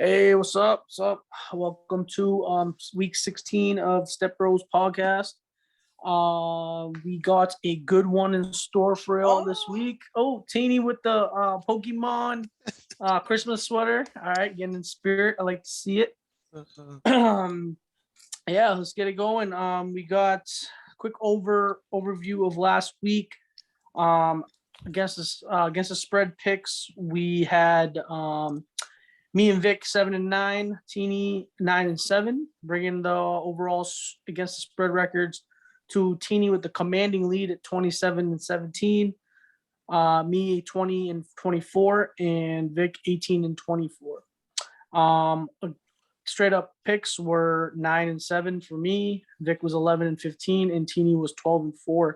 Hey, what's up? What's up? Welcome to week 16 of Step Bros podcast. We got a good one in store for y'all this week. Oh, Teeny with the Pokemon Christmas sweater. All right, getting in spirit. I like to see it. Yeah, let's get it going. We got a quick overview of last week. Against the spread picks, we had me and Vic 7-9, Teeny 9-7, bringing the overall against the spread records to Teeny with the commanding lead at 27-17, me 20-24, and Vic 18-24. Straight up picks were 9-7 for me. Vic was 11-15, and Teeny was 12-4,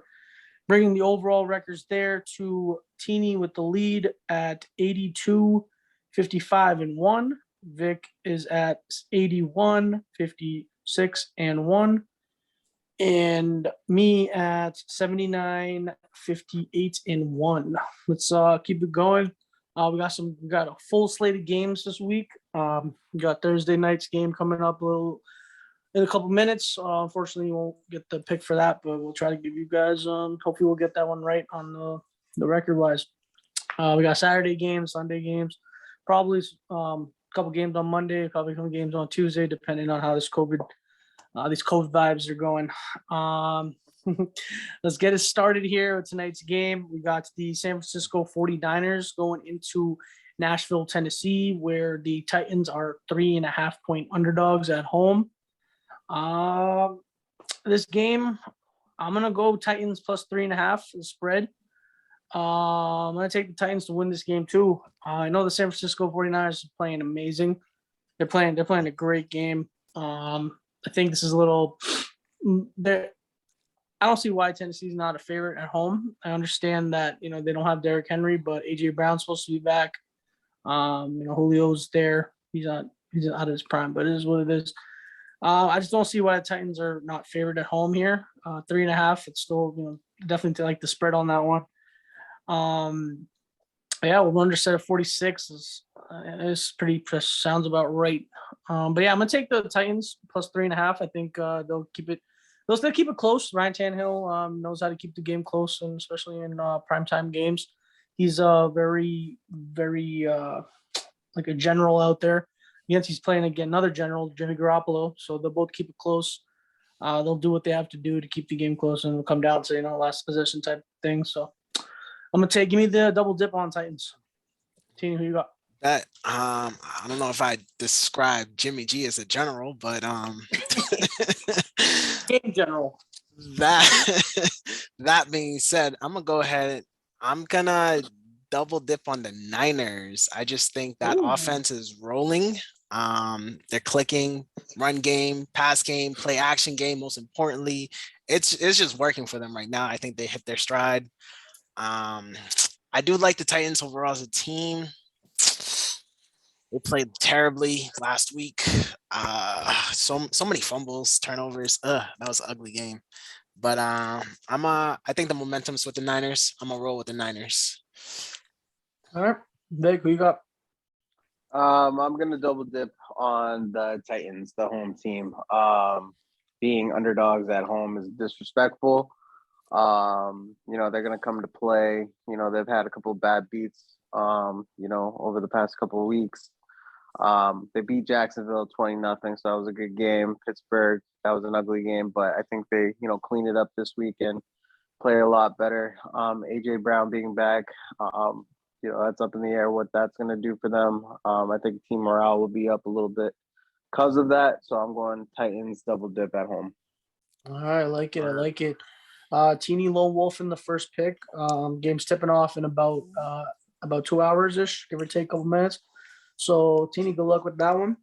bringing the overall records there to Teeny with the lead at 82. 55-1. Vic is at 81, 56-1. And me at 79, 58-1. Let's keep it going. We got a full slate of games this week. We got Thursday night's game coming up in a couple minutes. Unfortunately, you won't get the pick for that, but we'll try to give you guys. Hopefully, we'll get that one right on the record wise. We got Saturday games, Sunday games. Probably a couple games on Monday, probably some games on Tuesday, depending on how these COVID vibes are going. Let's get it started here with tonight's game. We got the San Francisco 49ers going into Nashville, Tennessee, where the Titans are 3.5-point underdogs at home. This game, I'm going to go Titans plus 3.5 the spread. I'm going to take the Titans to win this game too. I know the San Francisco 49ers are playing amazing. They're playing a great game. I think this is a little I don't see why Tennessee's not a favorite at home. I understand that, they don't have Derrick Henry, but AJ Brown's supposed to be back. Julio's there. He's out of his prime, but it is what it is. I just don't see why the Titans are not favored at home here. 3.5. It's still, definitely like the spread on that one. We're under set of 46 is pretty sounds about right. But yeah, I'm gonna take the Titans plus 3.5. I think they'll still keep it close. Ryan Tannehill knows how to keep the game close, and especially in primetime games. He's very, very like a general out there. Yes, he's playing again another general, Jimmy Garoppolo. So they'll both keep it close. They'll do what they have to do to keep the game close, and it'll come down to last possession type thing. So I'm gonna give me the double dip on Titans. Team, who you got? That I don't know if I describe Jimmy G as a general, but Game general. That being said, I'm gonna go ahead. I'm gonna double dip on the Niners. I just think that offense is rolling. They're clicking, run game, pass game, play action game. Most importantly, it's just working for them right now. I think they hit their stride. I do like the Titans overall as a team. They played terribly last week. So many fumbles, turnovers. That was an ugly game. But I think the momentum's with the Niners. I'm gonna roll with the Niners. All right, Vic, who you got? I'm gonna double dip on the Titans, the home team. Being underdogs at home is disrespectful. They're gonna come to play. They've had a couple of bad beats, over the past couple of weeks. They beat Jacksonville 20-0, so that was a good game. Pittsburgh, that was an ugly game, but I think they, clean it up this week and play a lot better. AJ Brown being back, that's up in the air what that's gonna do for them. I think team morale will be up a little bit because of that. So I'm going Titans double dip at home. All right, I like it. Teeny Lone Wolf in the first pick. Game's tipping off in about 2 hours ish, give or take a couple minutes. So Teeny, good luck with that one.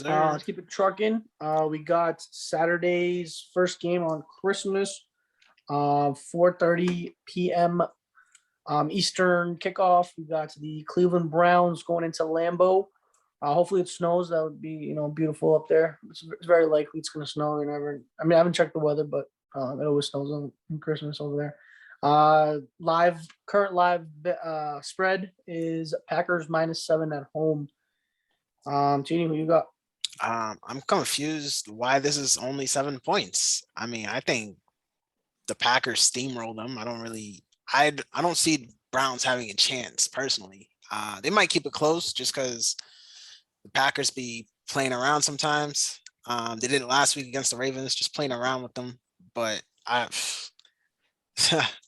Let's keep it trucking. We got Saturday's first game on Christmas, 4:30 p.m. Eastern kickoff. We got the Cleveland Browns going into Lambeau. Hopefully it snows. That would be beautiful up there. It's very likely it's going to snow. I haven't checked the weather, but it always snows on Christmas over there. Current live spread is Packers -7 at home. Teeny, who you got? I'm confused why this is only 7 points. I mean, I think the Packers steamroll them. I don't see Browns having a chance personally. They might keep it close just because the Packers be playing around sometimes. They did it last week against the Ravens, just playing around with them. But I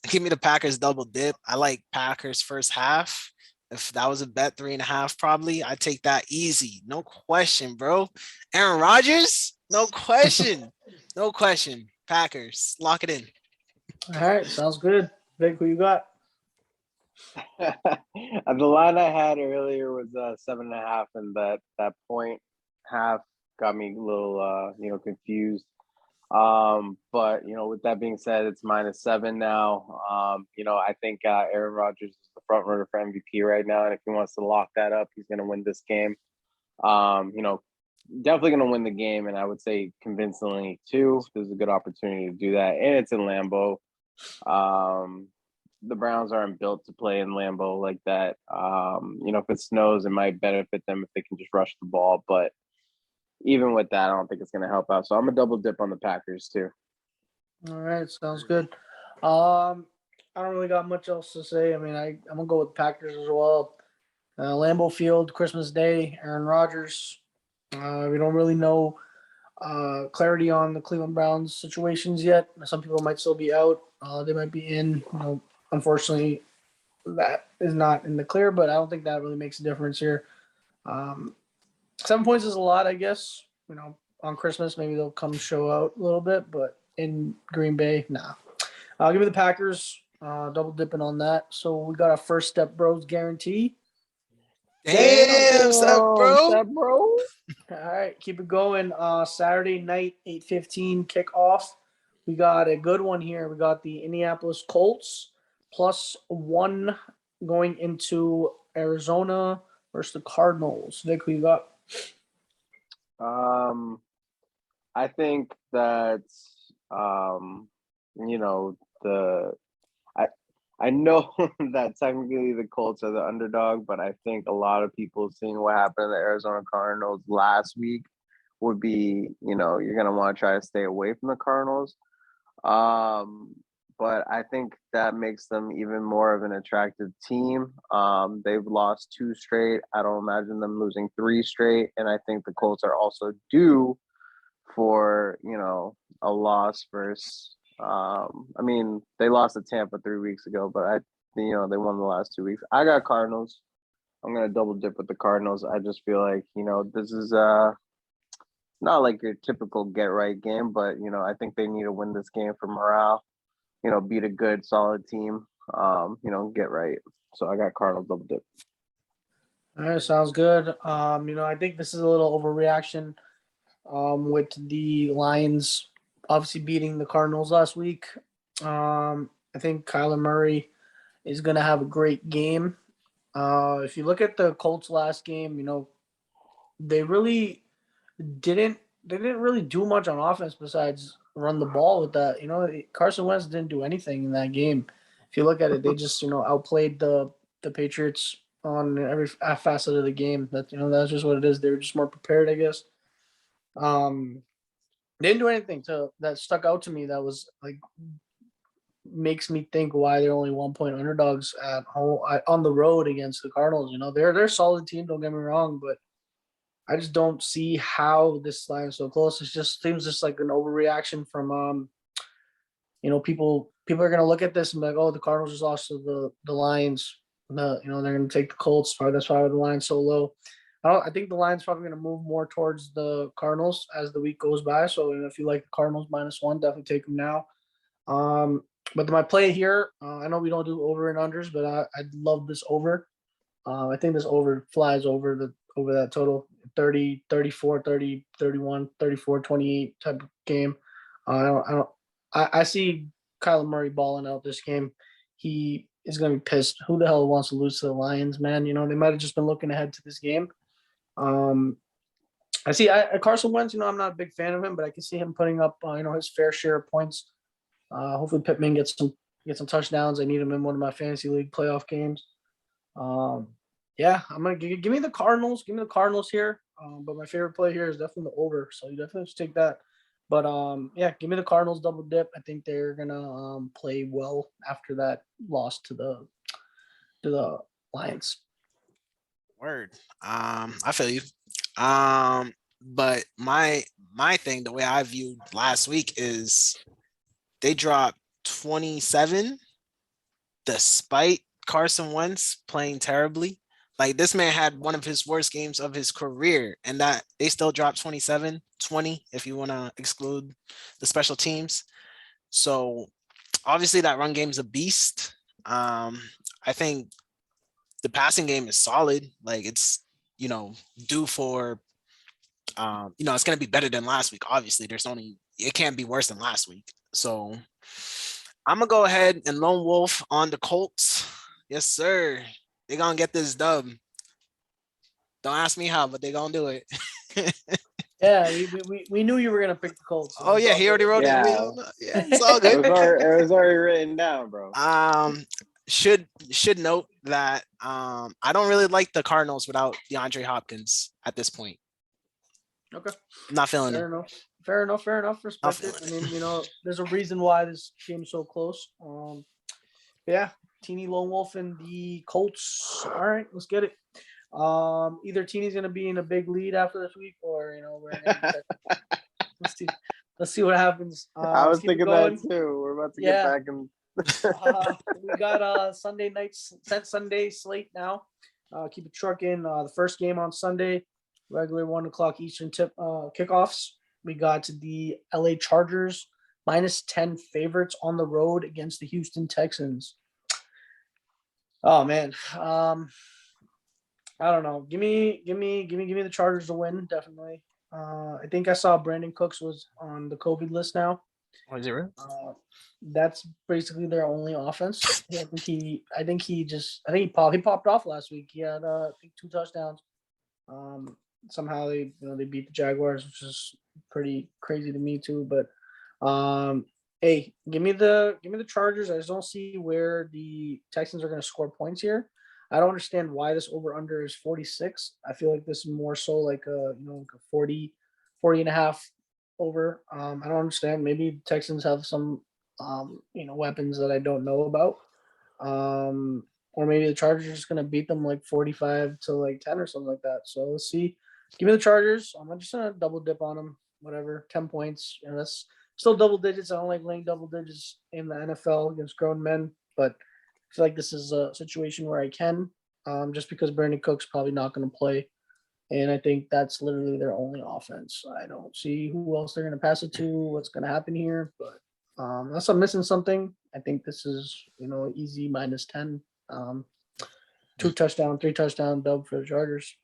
give me the Packers double dip. I like Packers first half. If that was a bet, 3.5 probably, I'd take that easy. No question, bro. Aaron Rodgers? No question. No question. Packers. Lock it in. All right, sounds good. Vic, who you got? The line I had earlier was 7.5, and that point half got me a little confused. But with that being said, it's -7 now. I think Aaron Rodgers is the front runner for MVP right now, and if he wants to lock that up, he's going to win this game. Definitely going to win the game, and I would say convincingly too. There's a good opportunity to do that, and it's in Lambeau. The Browns aren't built to play in Lambeau like that. If it snows, it might benefit them if they can just rush the ball, but even with that, I don't think it's going to help out. So I'm a double dip on the Packers too. All right, sounds good. I don't really got much else to say. I mean, I'm gonna go with Packers as well. Lambeau Field, Christmas Day, Aaron Rodgers. We don't really know clarity on the Cleveland Browns situations yet. Some people might still be out. They might be in. Unfortunately, that is not in the clear, but I don't think that really makes a difference here. 7 points is a lot, I guess. On Christmas, maybe they'll come show out a little bit, but in Green Bay, nah. I'll give me the Packers, double dipping on that. So we got our first Step Bros guarantee. Damn, Step Bro. Step Bro. All right, keep it going. Saturday night, 8:15 kickoff. We got a good one here. We got the Indianapolis Colts +1 going into Arizona versus the Cardinals. Vic, who you got? I think that I know that technically the Colts are the underdog, but I think a lot of people seeing what happened to the Arizona Cardinals last week would be, you're gonna want to try to stay away from the Cardinals. But I think that makes them even more of an attractive team. They've lost 2 straight. I don't imagine them losing 3 straight. And I think the Colts are also due for, a loss versus, they lost to Tampa 3 weeks ago, but they won the last 2 weeks. I got Cardinals. I'm going to double dip with the Cardinals. I just feel like, this is not like your typical get right game, but, I think they need to win this game for morale. Beat a good, solid team, get right. So I got Cardinals double dip. All right, sounds good. I think this is a little overreaction with the Lions obviously beating the Cardinals last week. I think Kyler Murray is going to have a great game. If you look at the Colts last game, they really didn't really do much on offense besides run the ball with that. Carson Wentz didn't do anything in that game. If you look at it, they just, outplayed the Patriots on every facet of the game. That's just what it is. They were just more prepared, I guess. They didn't do anything that stuck out to me that was like makes me think why they're only 1 point underdogs at home on the road against the Cardinals. They're a solid team, don't get me wrong, but I just don't see how this line is so close. It just seems just like an overreaction from people are gonna look at this and be like, oh, the Cardinals just lost to the Lions. They're gonna take the Colts. That's why the line's so low. I think the line's probably gonna move more towards the Cardinals as the week goes by. So if you like the Cardinals -1, definitely take them now. But my play here, I know we don't do over and unders, but I love this over. I think this over flies over that total 30, 34, 30, 31, 34, 28 type of game. I see Kyler Murray balling out this game. He is going to be pissed. Who the hell wants to lose to the Lions, man? They might have just been looking ahead to this game. I see Carson Wentz, I'm not a big fan of him, but I can see him putting up, his fair share of points. Hopefully Pittman gets some touchdowns. I need him in one of my fantasy league playoff games. Yeah, I'm gonna give me the Cardinals. Give me the Cardinals here. But my favorite play here is definitely the over. So you definitely should take that. But yeah, give me the Cardinals double dip. I think they're gonna play well after that loss to the Lions. Word. I feel you. But my thing, the way I viewed last week is they dropped 27 despite Carson Wentz playing terribly. Like this man had one of his worst games of his career, and that they still dropped 27, 20 if you want to exclude the special teams. So obviously that run game's a beast. I think the passing game is solid. Like it's, due for, it's going to be better than last week. Obviously it can't be worse than last week. So I'm going to go ahead and lone wolf on the Colts. Yes, sir. They're going to get this dub. Don't ask me how, but they're going to do it. Yeah, we knew you were gonna pick the Colts. Oh yeah, he already wrote it. Yeah, it's all good. It was already written down, bro. Should note that I don't really like the Cardinals without DeAndre Hopkins at this point. Okay. I'm not feeling Fair it. enough. Fair enough. Respect it. I mean, there's a reason why this game's so close. Yeah, Teeny Lone Wolf and the Colts. All right, let's get it. Either Teeny's gonna be in a big lead after this week, or we're gonna let's see what happens. I was thinking that too. We're about to get back in. We got Sunday slate now. Keep it trucking. The first game on Sunday, regular 1:00 Eastern kickoffs. We got the LA Chargers -10 favorites on the road against the Houston Texans. Oh man. I don't know. Give me the Chargers to win, definitely. I think I saw Brandon Cooks was on the COVID list now. Oh, is it real? That's basically their only offense. I think he popped off last week. He had I think 2 touchdowns. Somehow they beat the Jaguars, which is pretty crazy to me too. But hey, give me the Chargers. I just don't see where the Texans are going to score points here. I don't understand why this over-under is 46. I feel like this is more so like a 40 and a half over. I don't understand. Maybe the Texans have some weapons that I don't know about. Or maybe the Chargers are just gonna beat them like 45 to like 10 or something like that. So let's see. Give me the Chargers. I'm just gonna double dip on them. Whatever, 10 points. That's still double digits. I don't like laying double digits in the NFL against grown men, but I feel like this is a situation where I can, just because Brandon Cook's probably not going to play. And I think that's literally their only offense. I don't see who else they're going to pass it to, what's going to happen here. But unless I'm missing something, I think this is, easy -10. 2 touchdown, 3 touchdown dub for the Chargers.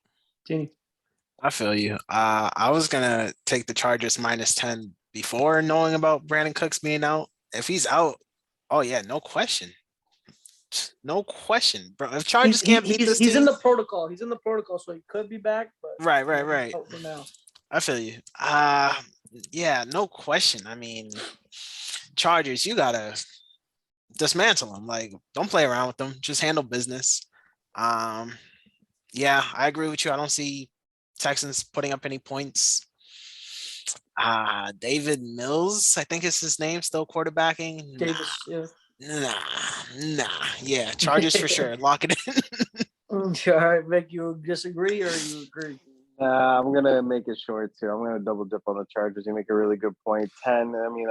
Teeny. I feel you. I was going to take the Chargers -10 before knowing about Brandon Cooks being out. If he's out, oh yeah, no question. No question, bro. If Chargers can't beat this team, he's in the protocol. He's in the protocol, so he could be back. But right. Out for now. I feel you. Yeah, no question. I mean, Chargers, you gotta dismantle them. Like, don't play around with them. Just handle business. Yeah, I agree with you. I don't see Texans putting up any points. David Mills, I think is his name, still quarterbacking. Davis, yeah. Nah. Yeah, Chargers for sure. Lock it in. All right, make you disagree or you agree? I'm gonna make it short too. I'm gonna double dip on the Chargers. You make a really good point. 10. I mean,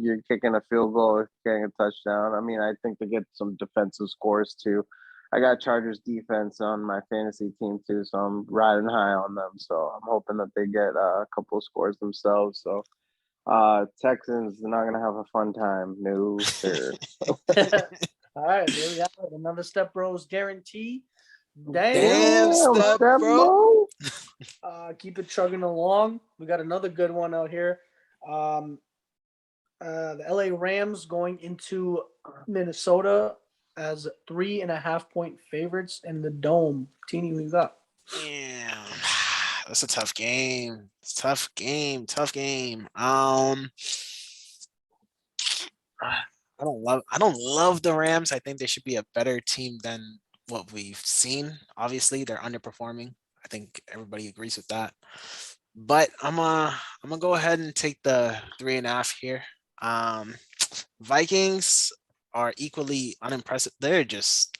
you're kicking a field goal, getting a touchdown. I mean, I think they get some defensive scores too. I got Chargers defense on my fantasy team too, so I'm riding high on them. So I'm hoping that they get a couple of scores themselves. So Texans are not gonna have a fun time. No, sir. All right, there we have it. Another Step Bros guarantee. Damn, Step Bro. Keep it chugging along. We got another good one out here. The LA Rams going into Minnesota as 3.5-point favorites in the Dome. Teeny, who you got? Yeah, that's a tough game. It's tough game. I don't love the Rams. I think they should be a better team than what we've seen. Obviously, they're underperforming. I think everybody agrees with that. But I'm gonna go ahead and take the 3.5 here. Vikings are equally unimpressive. They're just,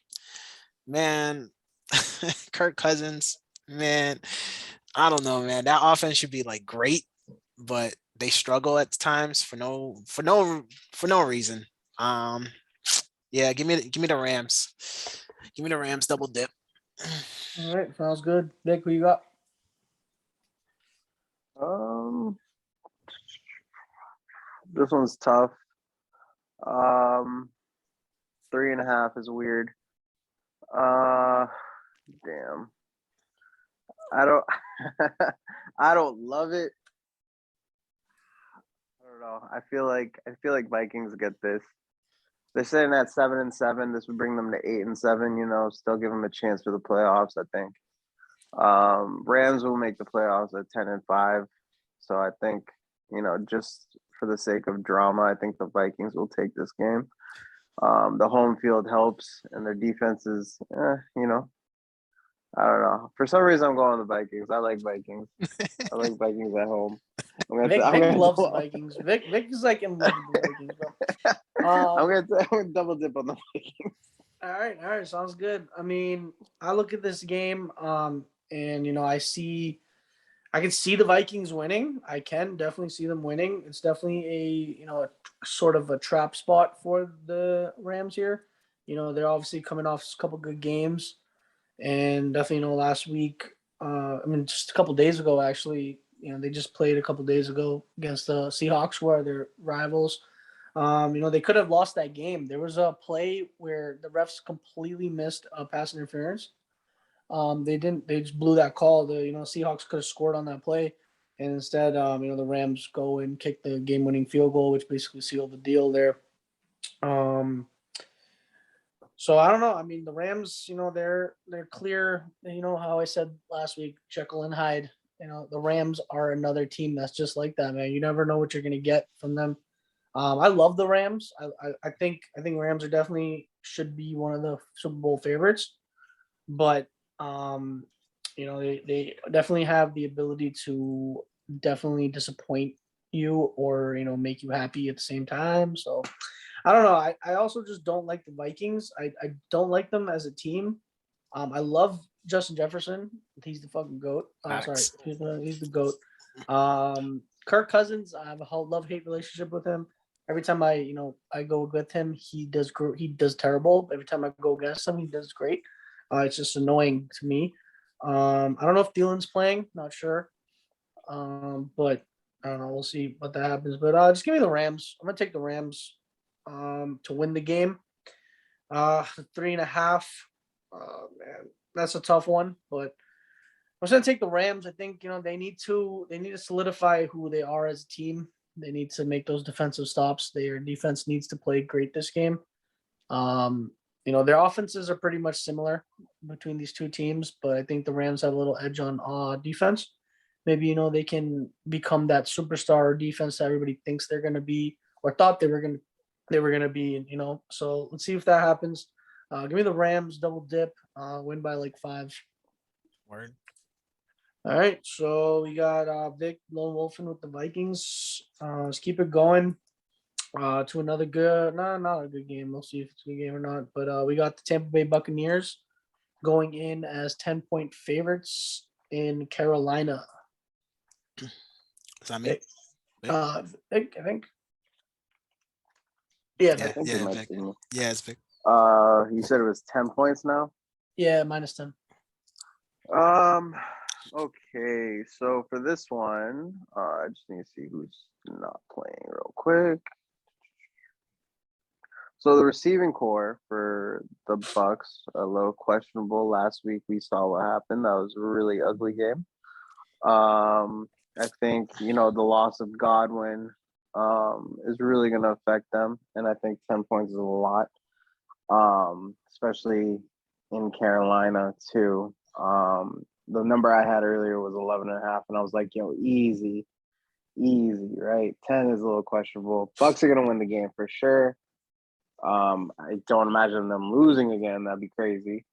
man, Kirk Cousins, man. I don't know, man. That offense should be like great, but they struggle at times for no reason. Yeah, give me the Rams. Give me the Rams double dip. All right, sounds good. Vic, who you got? This one's tough. 3.5 is weird. Damn. I don't I don't love it. I don't know. I feel like Vikings get this. They're sitting at 7-7. This would bring them to 8-7, still give them a chance for the playoffs, I think. Rams will make the playoffs at 10-5. So I think, just for the sake of drama, I think the Vikings will take this game. The home field helps, and their defense is, I don't know. For some reason, I'm going with the Vikings. I like Vikings. I like Vikings at home. Vic loves the Vikings. Vic is like in love with the Vikings, bro. I'm gonna double dip on the Vikings. All right, sounds good. I mean, I look at this game, and I can see the Vikings winning. I can definitely see them winning. It's definitely a sort of a trap spot for the Rams here. They're obviously coming off a couple good games, and definitely last week. Just a couple days ago, actually, they just played a couple days ago against the Seahawks, who are their rivals. They could have lost that game. There was a play where the refs completely missed a pass interference. They didn't. They just blew that call. The Seahawks could have scored on that play, and instead, the Rams go and kick the game-winning field goal, which basically sealed the deal there. So I don't know. I mean, the Rams, they're clear. How I said last week, Jekyll and Hyde. The Rams are another team that's just like that, man. You never know what you're gonna get from them. I love the Rams. I think Rams are definitely should be one of the Super Bowl favorites, but they definitely have the ability to definitely disappoint you or make you happy at the same time. So I don't know. I also just don't like the Vikings. I don't like them as a team. I love Justin Jefferson. He's the fucking goat. Sorry, he's the goat. Kirk Cousins, I have a love-hate relationship with him. Every time I go with him, he does terrible. Every time I go against him, he does great. It's just annoying to me. I don't know if Dylan's playing, not sure. But I don't know. We'll see what that happens. But just give me the Rams. I'm gonna take the Rams to win the game. 3.5. Man, that's a tough one, but I'm just gonna take the Rams. I think they need to solidify who they are as a team. They need to make those defensive stops. Their defense needs to play great this game. Their offenses are pretty much similar between these two teams, but I think the Rams have a little edge on defense. Maybe they can become that superstar defense that everybody thinks they're going to be or thought they were going to be. So let's see if that happens. Give me the Rams double dip, win by like 5. Word. All right, so we got Vic Lone Wolfen with the Vikings. Let's keep it going to another good, not a good game. We'll see if it's a good game or not. But we got the Tampa Bay Buccaneers going in as 10-point favorites in Carolina. Is that me? Vic, I think. Yeah, Yeah, Vic. Vic. Yeah, it's Vic. You said it was 10 points now? Yeah, -10. Okay, so for this one, I just need to see who's not playing real quick. So the receiving core for the Bucks, a little questionable. Last week we saw what happened. That was a really ugly game. I think the loss of Godwin is really going to affect them, and I think 10 points is a lot, especially in Carolina too. The number I had earlier was 11.5, and I was like, easy, right? 10 is a little questionable. Bucks are going to win the game for sure. I don't imagine them losing again. That'd be crazy.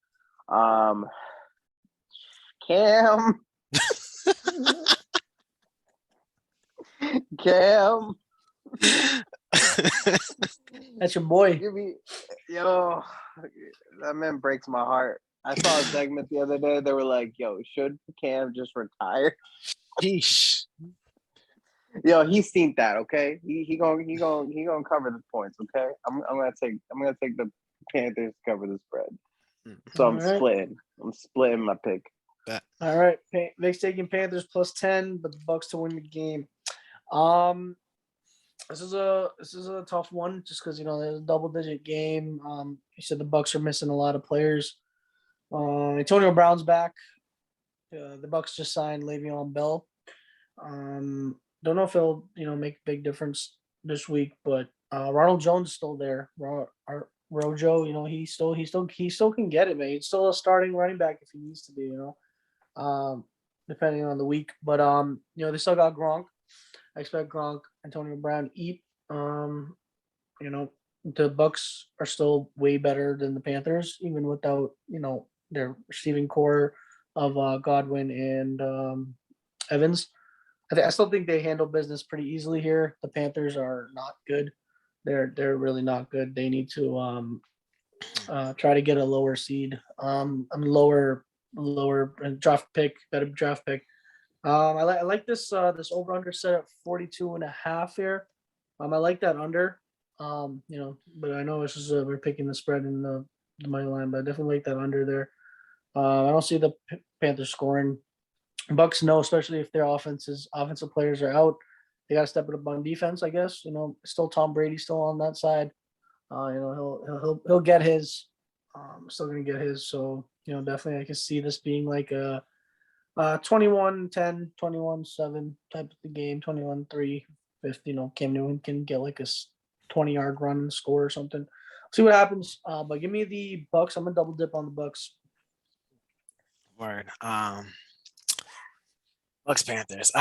Cam. Cam. That's your boy. Give me, yo, that man breaks my heart. I saw a segment the other day. They were like, "Yo, should Cam just retire?" Yeesh. Yo, he's seen that. Okay, he gonna cover the points. Okay, I'm gonna take the Panthers to cover the spread. So I'm splitting my pick. All right, Vic's taking Panthers plus 10, but the Bucks to win the game. This is a tough one just because there's a double-digit game. You said the Bucks are missing a lot of players. Antonio Brown's back. The Bucks just signed Le'Veon Bell. Don't know if he'll make a big difference this week, but Ronald Jones is still there. Rojo, he still can get it, man. He's still a starting running back if he needs to be, depending on the week. But they still got Gronk. I expect Gronk, Antonio Brown eat. The Bucks are still way better than the Panthers, even without their receiving core of Godwin and Evans. I still think they handle business pretty easily here. The Panthers are not good. They're really not good. They need to try to get a lower seed. Lower draft pick, better draft pick. I like this over under set at 42.5 here. I like that under. But I know this is we're picking the spread in the money line, but I definitely like that under there. I don't see the Panthers scoring. Bucks know, especially if their offensive players are out, they got to step it up on defense. I guess still Tom Brady still on that side. He'll get his. Still gonna get his. So definitely I can see this being like a 21-10, 21-7 type of the game. 21-3. If Cam Newton can get like a 20-yard run and score or something. See what happens. But give me the Bucks. I'm gonna double dip on the Bucks. Word. Bucks Panthers.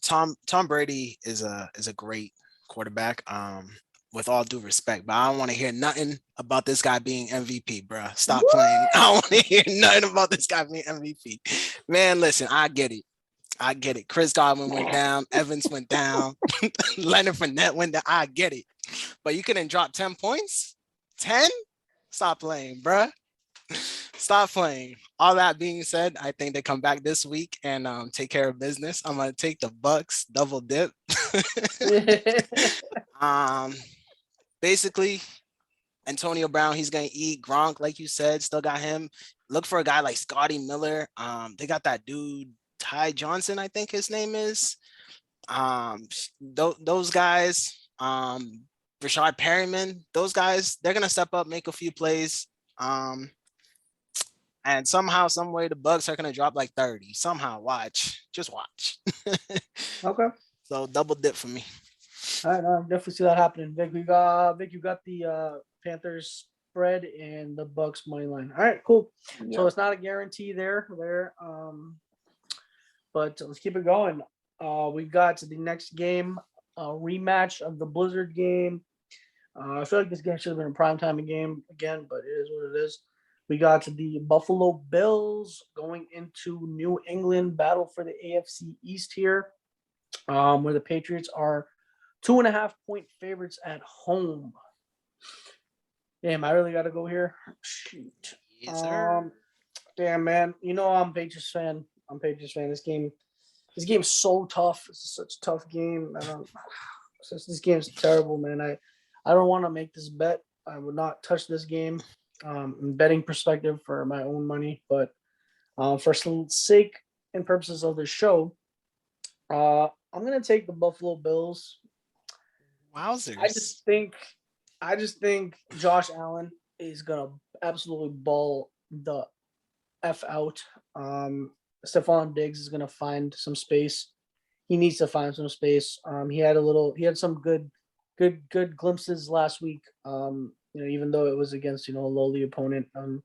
Tom Brady is a great quarterback. With all due respect, but I don't want to hear nothing about this guy being MVP, bro. Stop playing. I don't want to hear nothing about this guy being MVP. Man, listen, I get it. Chris Godwin went down. Evans went down. Leonard Fournette went down. I get it. But you couldn't drop 10 points? 10? Stop playing, bro. Stop playing. All that being said, I think they come back this week and take care of business. I'm gonna take the Bucks double dip. Basically, Antonio Brown, he's gonna eat. Gronk, like you said, still got him. Look for a guy like Scotty Miller. They got that dude Ty Johnson, I think his name is. Those guys. Rashad Perryman. Those guys, they're gonna step up, make a few plays. And somehow, some way, the Bucks are gonna drop like 30. Somehow, just watch. Okay. So double dip for me. All right, I definitely see that happening. Vic, you got the Panthers spread and the Bucks money line. All right, cool. Yeah. So it's not a guarantee there. But let's keep it going. We got to the next game, a rematch of the Blizzard game. I feel like this game should have been a primetime game again, but it is what it is. We got to the Buffalo Bills going into New England, battle for the AFC East here, where the Patriots are 2.5-point favorites at home. Damn, I really got to go here. Shoot. Yes, sir. Damn, man. I'm a Patriots fan. This game's so tough. It's such a tough game. This game's terrible, man. I don't want to make this bet. I would not touch this game. In betting perspective for my own money, but for some sake and purposes of the show, I'm gonna take the Buffalo Bills. Wowzers! I just think Josh Allen is gonna absolutely ball the F out. Stephon Diggs is gonna find some space. He needs to find some space. He had some good glimpses last week. Even though it was against a lowly opponent, it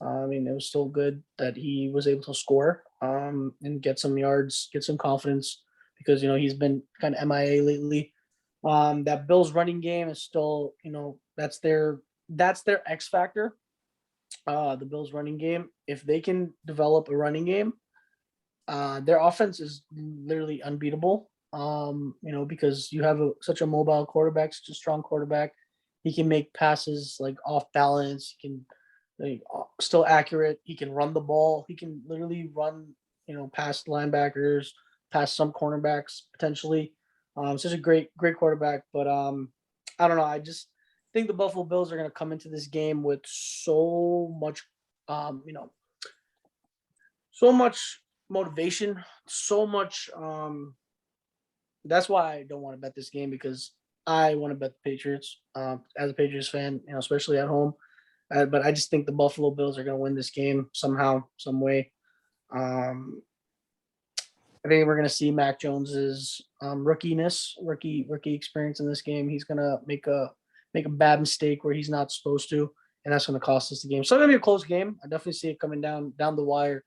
was still good that he was able to score and get some yards, get some confidence because he's been kind of MIA lately. That Bills running game is still that's their X factor. the Bills running game. If they can develop a running game, their offense is literally unbeatable. Because you have such a mobile quarterback, such a strong quarterback. He can make passes like off balance. He can still accurate. He can run the ball. He can literally run, past linebackers, past some cornerbacks potentially. Such a great quarterback. But I don't know. I just think the Buffalo Bills are going to come into this game with so much, um, you know, so much motivation, so much. That's why I don't want to bet this game, because I want to bet the Patriots. As a Patriots fan, especially at home. But I just think the Buffalo Bills are going to win this game somehow, some way. I think we're going to see Mac Jones's rookie experience in this game. He's going to make a bad mistake where he's not supposed to, and that's going to cost us the game. So it's going to be a close game. I definitely see it coming down the wire.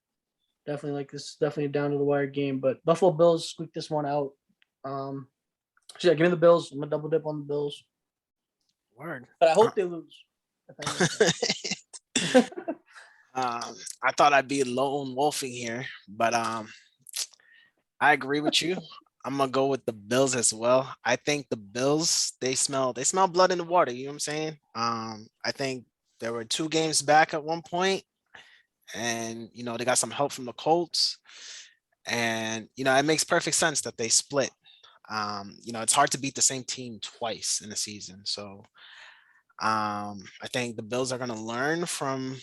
Definitely a down to the wire game. But Buffalo Bills squeak this one out. So yeah, give me the Bills. I'm gonna double dip on the Bills. Word. But I hope they lose. I thought I'd be lone wolfing here, but I agree with you. I'm gonna go with the Bills as well. I think the Bills, they smell blood in the water. You know what I'm saying? I think there were 2 games back at one point, and they got some help from the Colts, and it makes perfect sense that they split. It's hard to beat the same team twice in a season, so I think the Bills are gonna learn from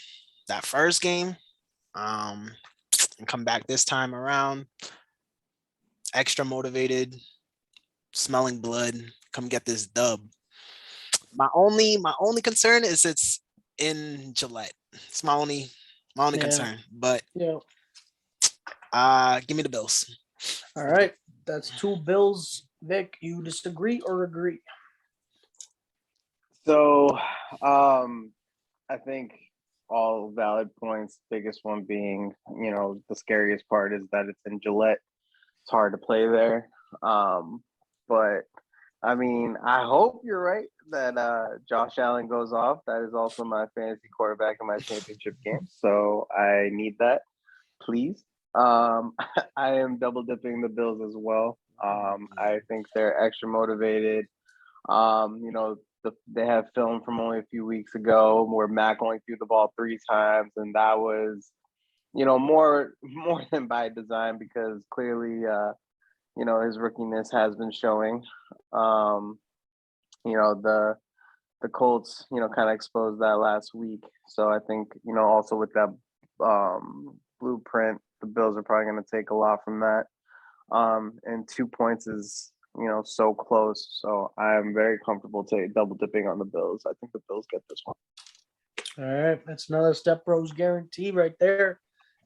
that first game, and come back this time around extra motivated, smelling blood, come get this dub. My only concern is it's in Gillette. It's my only concern. But yeah. Give me the Bills. All right. That's 2 Bills. Vic, you disagree or agree? So I think all valid points. Biggest one being, the scariest part is that it's in Gillette. It's hard to play there. But I mean, I hope you're right that Josh Allen goes off. That is also my fantasy quarterback in my championship game. So I need that, please. I am double dipping the Bills as well. I think they're extra motivated. They have film from only a few weeks ago where Mac only threw the ball 3 times, and that was, more than by design, because clearly, his rookiness has been showing. The Colts, kind of exposed that last week. So I think, also with that blueprint, the Bills are probably going to take a lot from that. And 2 points is, so close. So I'm very comfortable double dipping on the Bills. I think the Bills get this one. All right. That's another Step Bros guarantee right there.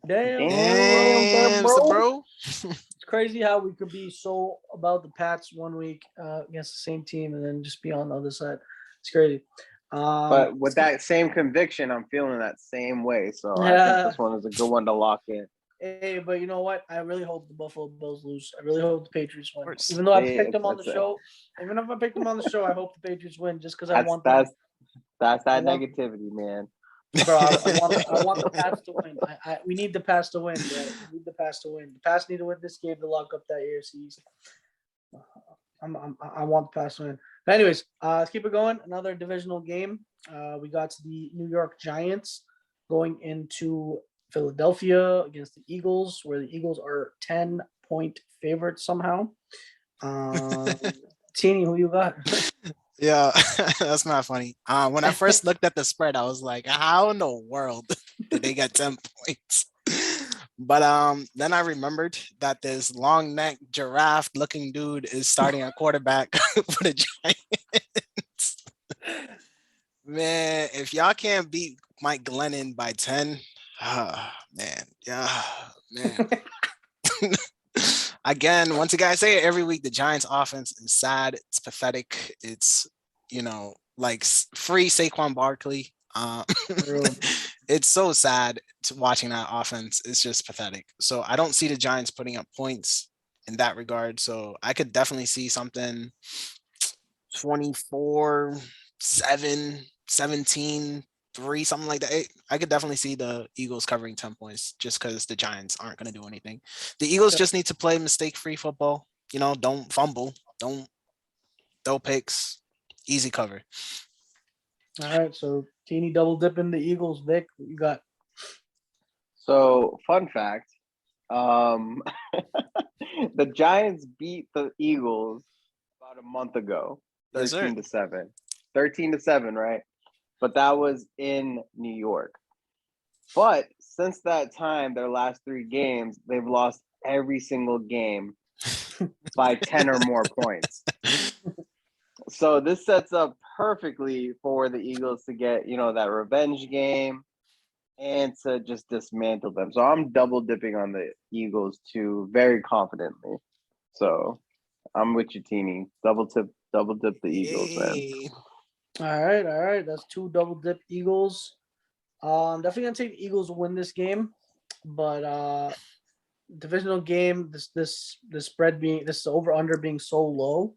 Damn, bro. It's crazy how we could be so about the Pats one week against the same team and then just be on the other side. It's crazy. But with that same conviction, I'm feeling that same way. So I think this one is a good one to lock in. Hey, but you know what? I really hope the Buffalo Bills lose. I really hope the Patriots win. Even though I picked them on the show, even if I picked them on the show, I hope the Patriots win just because I want them. That's that negativity, man. Bro, I want the Pats to win. We need the Pats to win, bro. We need the Pats to win. The Pats need to win this game to lock up that AFC East. I want the Pats to win. But anyways, let's keep it going. Another divisional game. We got the New York Giants going into Philadelphia against the Eagles, where the Eagles are 10-point favorites somehow. Teeny, who you got? Yeah, that's not funny. When I first looked at the spread, I was like, how in the world did they get 10 points? But then I remembered that this long neck giraffe looking dude is starting a quarterback for the Giants. Man, if y'all can't beat Mike Glennon by 10, man. Again, once again, I say it every week, the Giants offense is sad. It's pathetic. It's, like free Saquon Barkley. It's so sad to watching that offense. It's just pathetic. So I don't see the Giants putting up points in that regard. So I could definitely see something 24-7, 17, 3, something like that. I could definitely see the Eagles covering 10 points just because the Giants aren't going to do anything. The Eagles just need to play mistake-free football. Don't fumble, don't throw picks, easy cover. All right, so Teeny double dipping the Eagles. Vic, what you got? So, fun fact, the Giants beat the Eagles about a month ago, Yes, sir. 13-7. 13-7, right? But that was in New York. But since that time, their last 3 games, they've lost every single game by 10 or more points. So this sets up perfectly for the Eagles to get, that revenge game and to just dismantle them. So I'm double dipping on the Eagles too, very confidently. So I'm with you, Teeny. Double dip the Eagles, man. Yay. All right. That's 2 double dip Eagles. Definitely gonna take the Eagles to win this game, but divisional game, this spread being this over under being so low,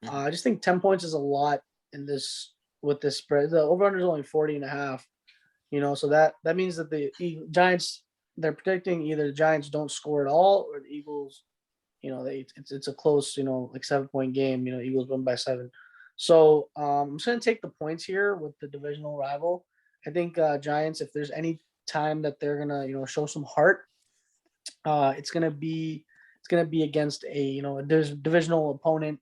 I just think 10 points is a lot in this with this spread. The over under is only 40.5. So that means that the Giants, they're predicting either the Giants don't score at all or the Eagles, it's a close, like 7-point game. Eagles win by 7. So I'm just gonna take the points here with the divisional rival. I think Giants, if there's any time that they're gonna, show some heart, it's gonna be against a divisional opponent.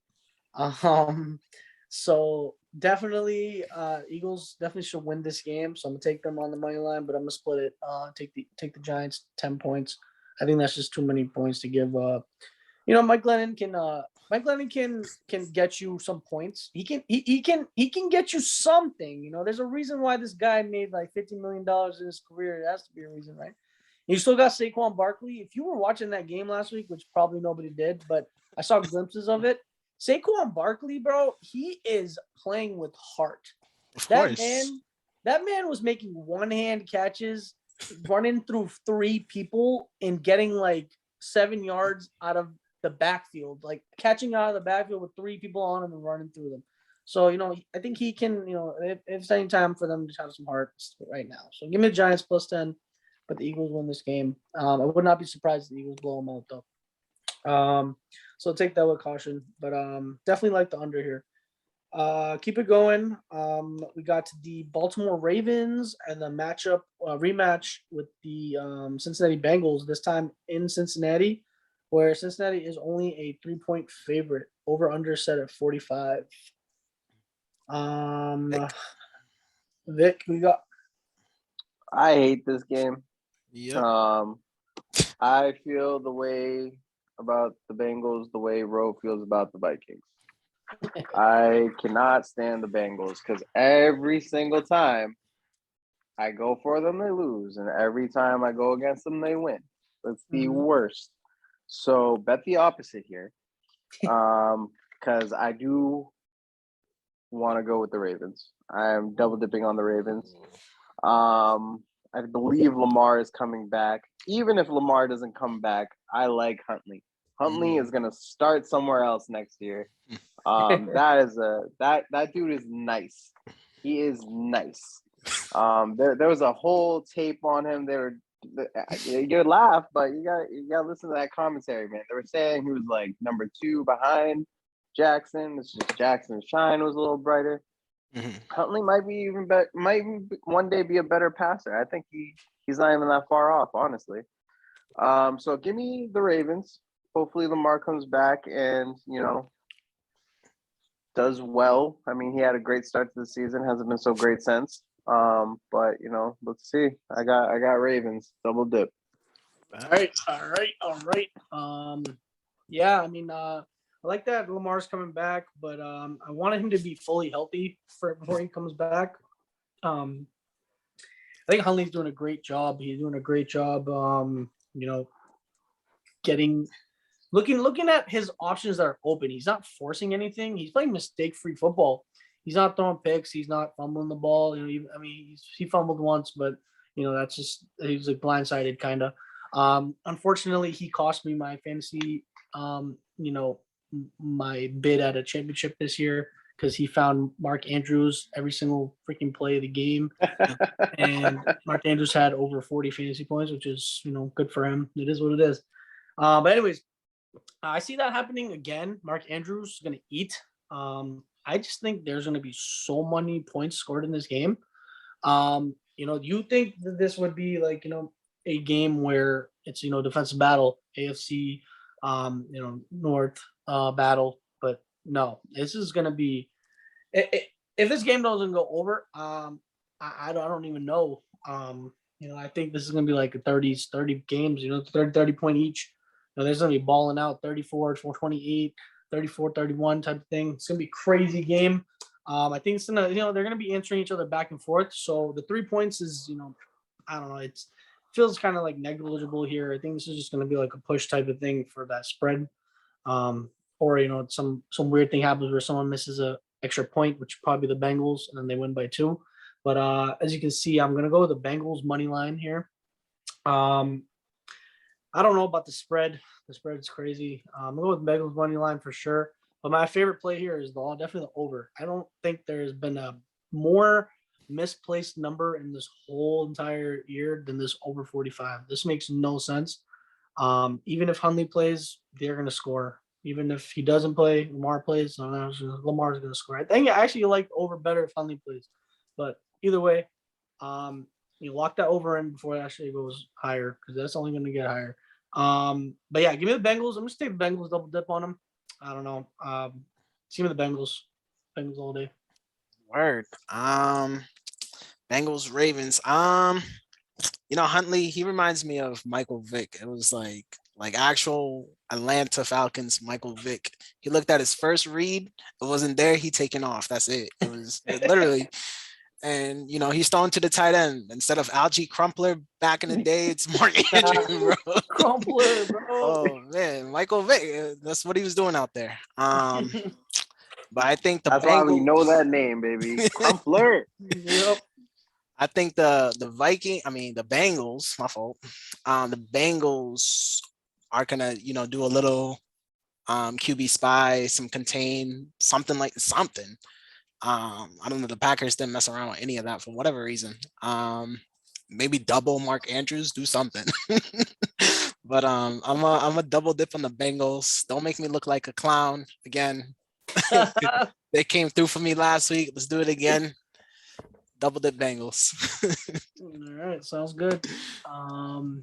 So definitely Eagles definitely should win this game. So I'm gonna take them on the money line, but I'm gonna split it. Take the Giants 10 points. I think that's just too many points to give. Mike Glennon can get you some points. He can get you something. There's a reason why this guy made like $50 million in his career. It has to be a reason, right? You still got Saquon Barkley. If you were watching that game last week, which probably nobody did, but I saw glimpses of it. Saquon Barkley, bro, he is playing with heart. Of That course. man was making one-hand catches, running through 3 people and getting like 7 yards out of the backfield, like catching out of the backfield with 3 people on him and running through them. So, I think he can, if it's any time for them to have some heart right now. So give me the Giants plus 10, but the Eagles win this game. I would not be surprised if the Eagles blow them out though. So take that with caution, but definitely like the under here. Keep it going. We got to the Baltimore Ravens and the rematch with the Cincinnati Bengals, this time in Cincinnati, where Cincinnati is only a 3-point favorite. Over under set at 45. Vic, we got. I hate this game. Yep. I feel the way about the Bengals the way Roe feels about the Vikings. I cannot stand the Bengals because every single time I go for them, they lose. And every time I go against them, they win. It's the worst. So bet the opposite here. Because I do want to go with the Ravens. I'm double dipping on the Ravens. I believe Lamar is coming back. Even if Lamar doesn't come back, I like Huntley. Huntley is going to start somewhere else next year. That dude is nice. He is nice. There was a whole tape on him. You laugh, but you got to listen to that commentary, man. They were saying he was like number 2 behind Jackson. It's just Jackson's shine was a little brighter. Huntley might be even better. Might one day be a better passer. I think he's not even that far off, honestly. So give me the Ravens. Hopefully Lamar comes back and does well. I mean, he had a great start to the season. Hasn't been so great since. But let's see. I got Ravens double dip. All right. Yeah, I mean, I like that Lamar's coming back, but I wanted him to be fully healthy before he comes back. I think Huntley's doing a great job. He's doing a great job. Looking at his options that are open. He's not forcing anything. He's playing mistake-free football. He's not throwing picks. He's not fumbling the ball. He fumbled once, but that's just he's like blindsided kind of. Unfortunately, he cost me my fantasy. My bid at a championship this year because he found Mark Andrews every single freaking play of the game. And Mark Andrews had over 40 fantasy points, which is, good for him. It is what it is. But anyways, I see that happening again. Mark Andrews is going to eat. I just think there's going to be so many points scored in this game. You think that this would be like, a game where it's, defensive battle, AFC, North battle. But no, this is going to be, if this game doesn't go over, I don't even know. I think this is going to be like a 30 games, 30 point each. There's going to be balling out 34, 428, 34, 31 type of thing. It's going to be a crazy game. I think it's going to, they're going to be answering each other back and forth. So the 3 points is, I don't know. It feels kind of like negligible here. I think this is just going to be like a push type of thing for that spread. Or, some weird thing happens where someone misses a extra point, which probably the Bengals, and then they win by 2. But as you can see, I'm going to go with the Bengals money line here. I don't know about the spread. The spread is crazy. I'm going to go with Bengals money line for sure. But my favorite play here is definitely the over. I don't think there's been a more misplaced number in this whole entire year than this over 45. This makes no sense. Even if Hundley plays, they're going to score. Even if he doesn't play, Lamar plays, Lamar's going to score. I think I actually like over better if Hundley plays. But either way, lock that over in before it actually goes higher, because that's only going to get higher. But yeah, give me the Bengals. I'm just taking the Bengals, double dip on them. I don't know. Give me the Bengals. Bengals all day. Word. Bengals Ravens. Huntley, he reminds me of Michael Vick. It was like actual Atlanta Falcons Michael Vick. He looked at his first read, it wasn't there, he taken off. That's it. It literally. And he's throwing to the tight end instead of Algie Crumpler back in the day. It's Mark Andrews, bro. Crumpler, bro. Oh man, Michael Vick. That's what he was doing out there. But I think that's why we know that name, baby. Crumpler. Yep. I think the Bengals. My fault. The Bengals are gonna do a little QB spy, some contain, something. I don't know. The Packers didn't mess around with any of that for whatever reason. Maybe double Mark Andrews, do something. But I'm a double dip on the Bengals. Don't make me look like a clown again. They came through for me last week. Let's do it again. Double dip Bengals. All right, sounds good.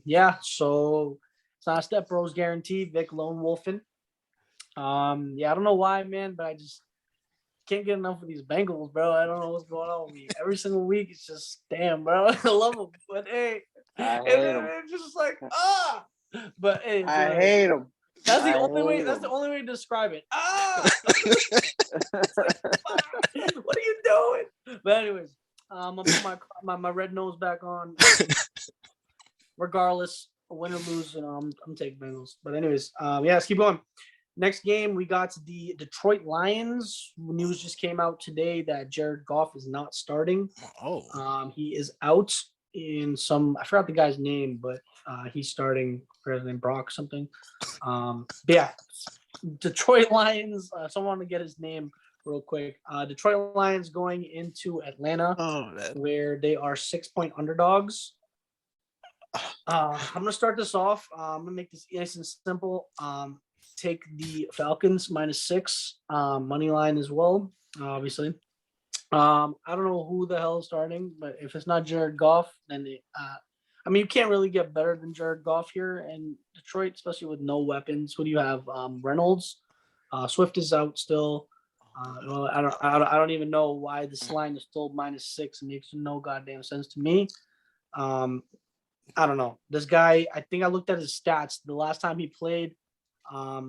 Yeah. So it's not a Step Bros guarantee. Vic lone wolfing. Yeah, I don't know why, man, but I just can't get enough of these Bengals, bro. I don't know what's going on with me. Every single week, it's just damn, bro. I love them, but hey, it's just like But hey, I hate them. That's the only way. That's the only way to describe it. What are you doing? But anyways, I'm gonna put my red nose back on. Regardless, win or lose, I'm taking Bengals. But anyways, let's keep going. Next game, we got the Detroit Lions. News just came out today that Jared Goff is not starting. Oh. He is out in I forgot the guy's name, but he's starting. His name Brock something. Detroit Lions. Someone to get his name real quick. Detroit Lions going into Atlanta, where they are 6-point underdogs. I'm gonna start this off. I'm gonna make this nice and simple. Take the Falcons -6 money line as well. Obviously, I don't know who the hell is starting, but if it's not Jared Goff, then you can't really get better than Jared Goff here in Detroit, especially with no weapons. Who do you have? Reynolds, Swift is out still. I don't even know why this line is still -6. It makes no goddamn sense to me. I don't know. This guy, I think I looked at his stats. The last time he played,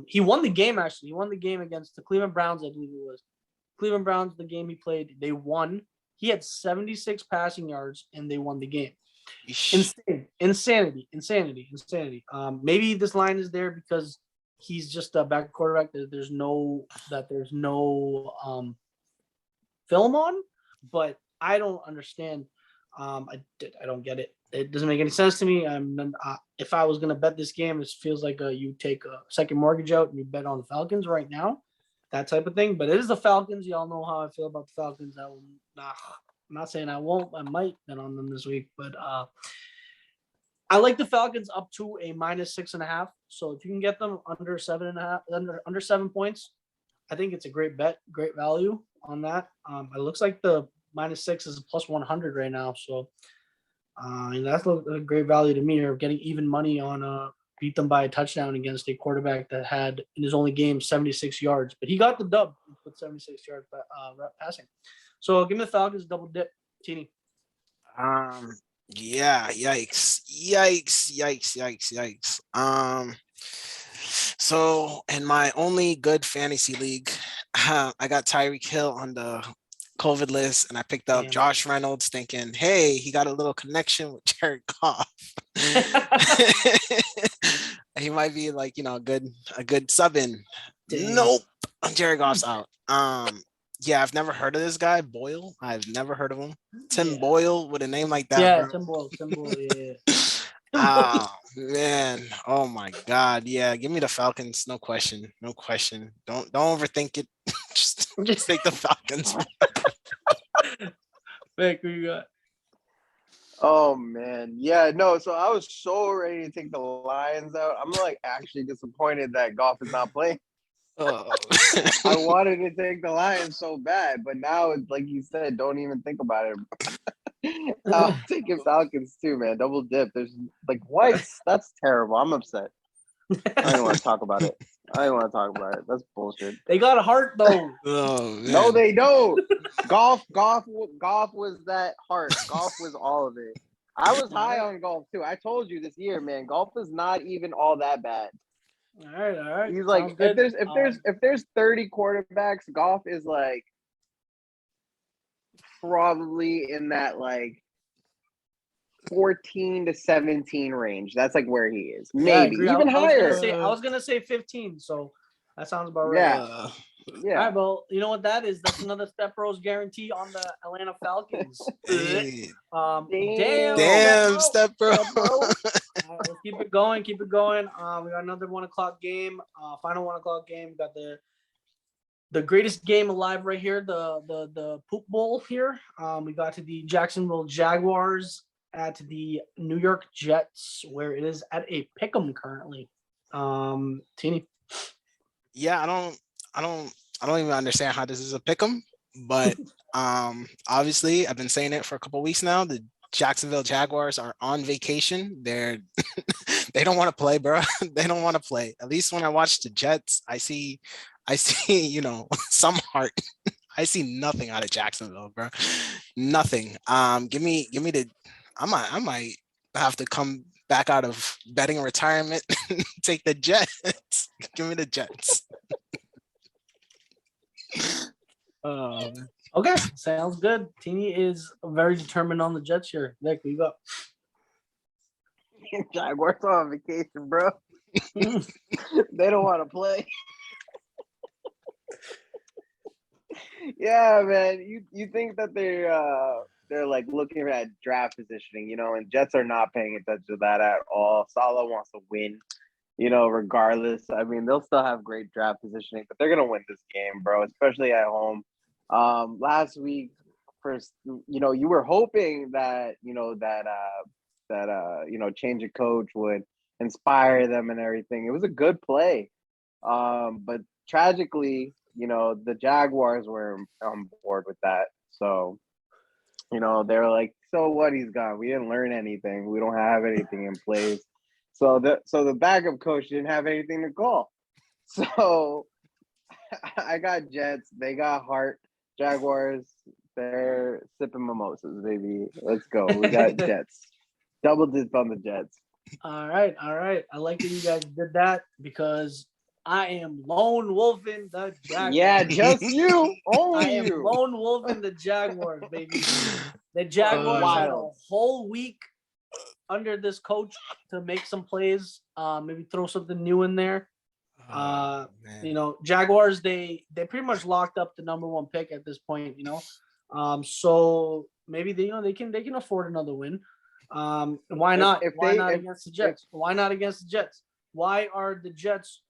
he won the game, actually. He won the game against the Cleveland Browns, I believe it was. Cleveland Browns, the game he played, they won. He had 76 passing yards, and they won the game. Insanity. Maybe this line is there because he's just a backup quarterback. There's no film on, but I don't understand. I don't get it. It doesn't make any sense to me. If I was going to bet this game, it feels like you take a second mortgage out and you bet on the Falcons right now. that type of thing. But it is the Falcons. Y'all know how I feel about the Falcons. I'm not saying I won't. I might bet on them this week, but I like the Falcons up to a -6.5. So if you can get them under 7.5, under 7 points, I think it's a great bet, great value on that. It looks like the -6 is +100 right now. So that's a great value to me. Or getting even money on beat them by a touchdown against a quarterback that had in his only game 76 yards, but he got the dub with 76 yards passing. So give me the Falcons double dip, Teeny. Yeah, yikes. So in my only good fantasy league, I got Tyreek Hill on the COVID list, and I picked up Josh Reynolds, thinking, hey, he got a little connection with Jared Goff. He might be like, a good sub-in. Nope, Jared Goff's out. Yeah, I've never heard of this guy, Boyle. I've never heard of him. Tim Boyle with a name like that. Yeah, bro. Tim Boyle, yeah. Oh man, oh my God, yeah. Give me the Falcons, no question. Don't overthink it. just take the Falcons. Vic, who you got? Oh man, yeah, no. So I was so ready to take the Lions out. I'm like actually disappointed that Goff is not playing. Oh. I wanted to take the Lions so bad, but now it's like you said, don't even think about it. I'm taking Falcons too, man. Double dip. There's like what? That's terrible. I'm upset. I don't even want to talk about it. That's bullshit. They got a heart though. Oh, man. No, they don't. Golf was that heart. Golf was all of it. I was high on golf too. I told you this year, man. Golf is not even all that bad. All right. He's like, if there's 30 quarterbacks, Golf is like probably in that like 14 to 17 range. That's like where he is. Maybe even higher. I was gonna say 15, so that sounds about right. Yeah. All right, well, you know what that is? That's another Step Bros guarantee on the Atlanta Falcons. Hey. Damn, Step Bro. Let's keep it going. We got another 1:00 game. Final 1:00 game. We got the greatest game alive right here. The poop bowl here. We got to the Jacksonville Jaguars at the New York Jets, where it is at a pick'em currently. Teeny. Yeah, I don't even understand how this is a pick'em, but obviously I've been saying it for a couple of weeks now. The Jacksonville Jaguars are on vacation. They don't want to play, bro. They don't want to play. At least when I watch the Jets, I see, some heart. I see nothing out of Jacksonville, bro. Nothing. Give me the. I might have to come back out of betting retirement. Take the Jets. Give me the Jets. Okay, sounds good. Teeny is very determined on the Jets here. Nick, who you got? Jaguars on vacation, bro. They don't want to play. Yeah, man. You think that they're like looking at draft positioning, and Jets are not paying attention to that at all. Saleh wants to win, regardless. I mean, they'll still have great draft positioning, but they're gonna win this game, bro, especially at home. Last week, you were hoping that change of coach would inspire them and everything. It was a good play, but tragically, the Jaguars were on board with that. So, they were like, so what? He's gone. We didn't learn anything. We don't have anything in place. So the backup coach didn't have anything to call. So I got Jets. They got heart. Jaguars, they're sipping mimosas, baby. Let's go. We got Jets. Double dip on the Jets. All right. I like that you guys did that because I am lone wolfing the Jaguars. Yeah, just you. Only I am you. lone wolfing the Jaguars, baby. The Jaguars had a whole week under this coach to make some plays, maybe throw something new in there. Jaguars, they pretty much locked up the number 1 pick at this point, so maybe they can afford another win. Why not? Why not against the Jets? Why not against the Jets? Why are the Jets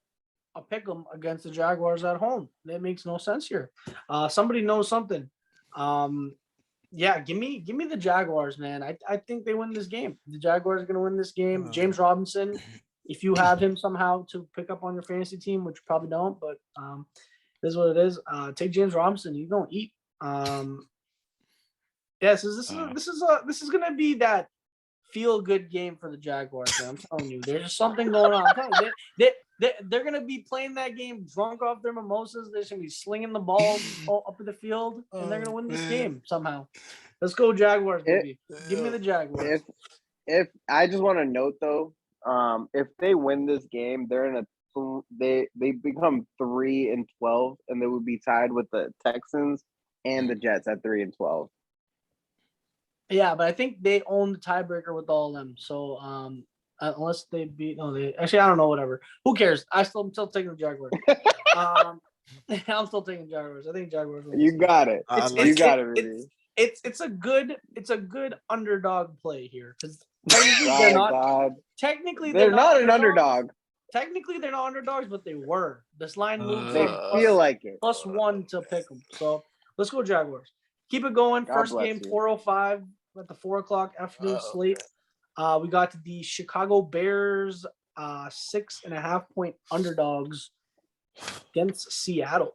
a pick 'em against the Jaguars at home. That makes no sense here. Somebody knows something. Yeah, give me the Jaguars, man. I think they win this game. The Jaguars are going to win this game. James Robinson, if you have him somehow to pick up on your fantasy team, which you probably don't, but this is what it is. Take James Robinson. You're going to eat. Yes, this is going to be that feel good game for the Jaguars, man. I'm telling you, there's just something going on. I'm telling you, they're going to be playing that game drunk off their mimosas. They're going to be slinging the ball up in the field, and they're going to win this game somehow. Let's go Jaguars, baby. Give me the Jaguars. If I just want to note though, if they win this game, they're in they become 3-12, and they would be tied with the Texans and the Jets at 3-12. Yeah, but I think they own the tiebreaker with all of them. So unless they beat, actually I don't know. Whatever. Who cares? I'm still taking the Jaguars. I'm still taking Jaguars. I think Jaguars. You got it. You got it, Rudy. It's a good underdog play here because they're not. Technically, they're not an underdog. Technically, they're not underdogs, but they were. This line moved. They feel like it. +1 to pick them. So let's go Jaguars. Keep it going. First game, 4:05 at the 4:00 afternoon slate. We got the Chicago Bears, 6.5-point underdogs against Seattle.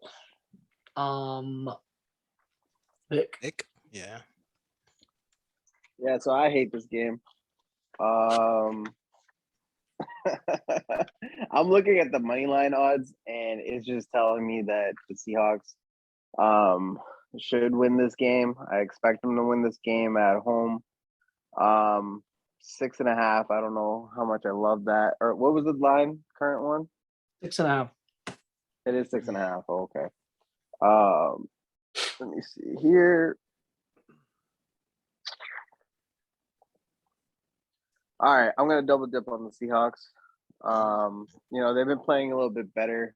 Vic. Yeah. Yeah, so I hate this game. I'm looking at the money line odds, and it's just telling me that the Seahawks should win this game. I expect them to win this game at home. 6.5. I don't know how much I love that. Or what was the line? Current one? 6.5. It is 6.5. Okay. Let me see here. All right, I'm gonna double dip on the Seahawks. They've been playing a little bit better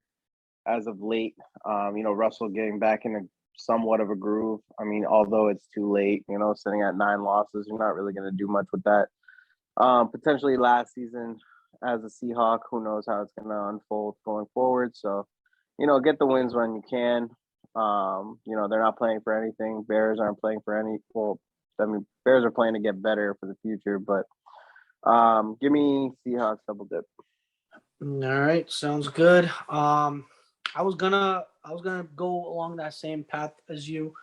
as of late. Russell getting back in somewhat of a groove. I mean, although it's too late, sitting at 9 losses, you're not really gonna do much with that. Potentially last season as a Seahawk, who knows how it's gonna unfold going forward. So, get the wins when you can. They're not playing for anything. Bears aren't playing for any. Well, Bears are playing to get better for the future, but. Give me Seahawks double dip. All right, sounds good. I was gonna go along that same path as you,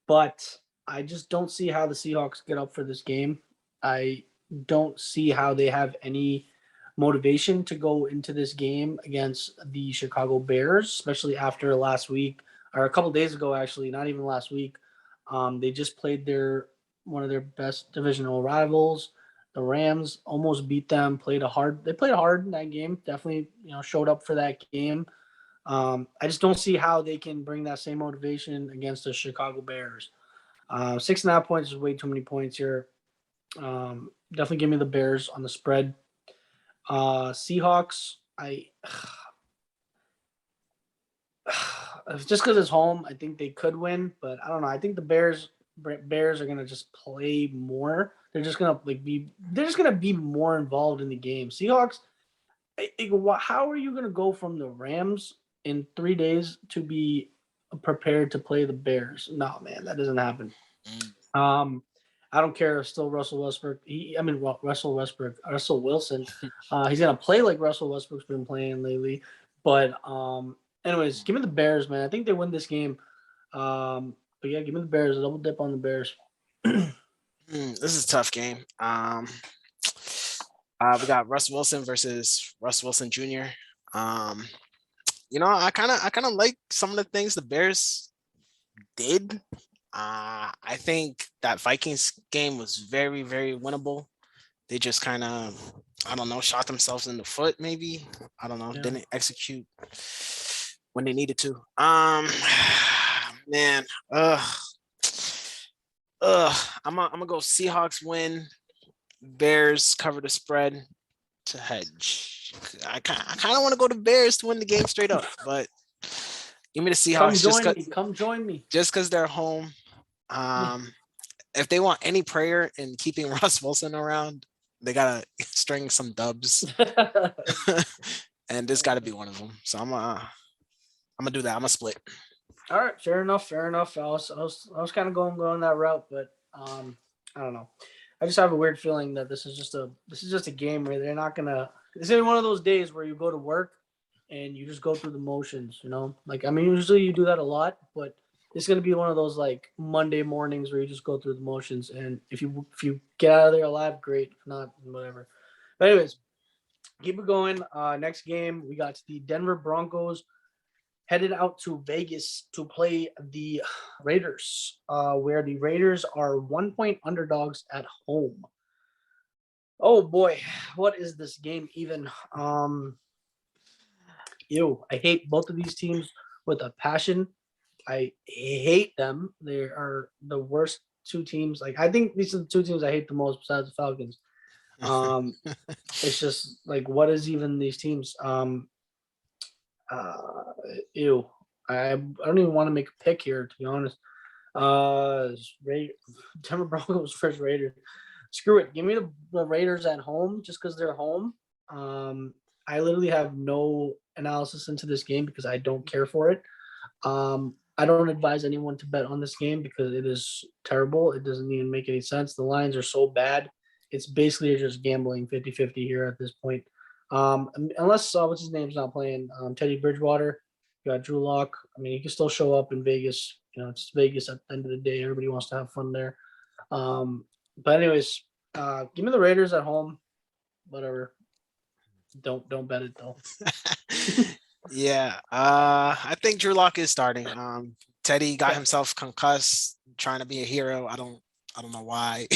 but I just don't see how the Seahawks get up for this game. I don't see how they have any motivation to go into this game against the Chicago Bears, especially after last week or a couple days ago, actually, not even last week. They just played one of their best divisional rivals. The Rams almost beat them. They played hard in that game. Definitely, showed up for that game. I just don't see how they can bring that same motivation against the Chicago Bears. 6.5 points is way too many points here. Definitely give me the Bears on the spread. Seahawks, just because it's home, I think they could win, but I don't know. I think the Bears are gonna just play more. They're just gonna be more involved in the game. Seahawks, how are you gonna go from the Rams in 3 days to be prepared to play the Bears? No, man, that doesn't happen. I don't care if still Russell Westbrook. Russell Wilson. He's gonna play like Russell Westbrook's been playing lately. But anyways, give me the Bears, man. I think they win this game. But yeah, give me the Bears. A double dip on the Bears. This is a tough game. We got Russ Wilson versus Russ Wilson Jr. I kind of like some of the things the Bears did. I think that Vikings game was very, very winnable. They just kind of, I don't know, shot themselves in the foot. Maybe, I don't know, didn't execute when they needed to. Man, I'm gonna go Seahawks win, Bears cover the spread to hedge. I kind of want to go to Bears to win the game straight up, but give me the Seahawks. Come join me. Just because they're home. If they want any prayer in keeping Russ Wilson around, they gotta string some dubs. and this got to be one of them. So I'm gonna do that. I'm gonna split. All right, fair enough. I was kind of going that route, but I don't know. I just have a weird feeling that this is just a game where they're not gonna. It's gonna be one of those days where you go to work and you just go through the motions, you know. Like, I mean, usually you do that a lot, but it's gonna be one of those like Monday mornings where you just go through the motions, and if you get out of there alive, great. If not, whatever. But anyways, keep it going. Next game, we got the Denver Broncos headed out to Vegas to play the Raiders, where the Raiders are 1-point underdogs at home. Oh boy, what is this game even? I hate both of these teams with a passion. I hate them. They are the worst two teams. Like, I think these are the two teams I hate the most besides the Falcons. It's just like, what is even these teams? I don't even want to make a pick here, to be honest. Denver Broncos first Raiders. Screw it. Give me the Raiders at home just because they're home. I literally have no analysis into this game because I don't care for it. I don't advise anyone to bet on this game because it is terrible. It doesn't even make any sense. The lines are so bad. It's basically just gambling 50-50 here at this point. Unless what's his name's not playing, Teddy Bridgewater. You got Drew Lock. I mean, he can still show up in Vegas. You know, it's Vegas at the end of the day. Everybody wants to have fun there. But anyways, give me the Raiders at home. Whatever. Don't bet it though. Yeah. I think Drew Lock is starting. Teddy got himself concussed trying to be a hero. I don't know why.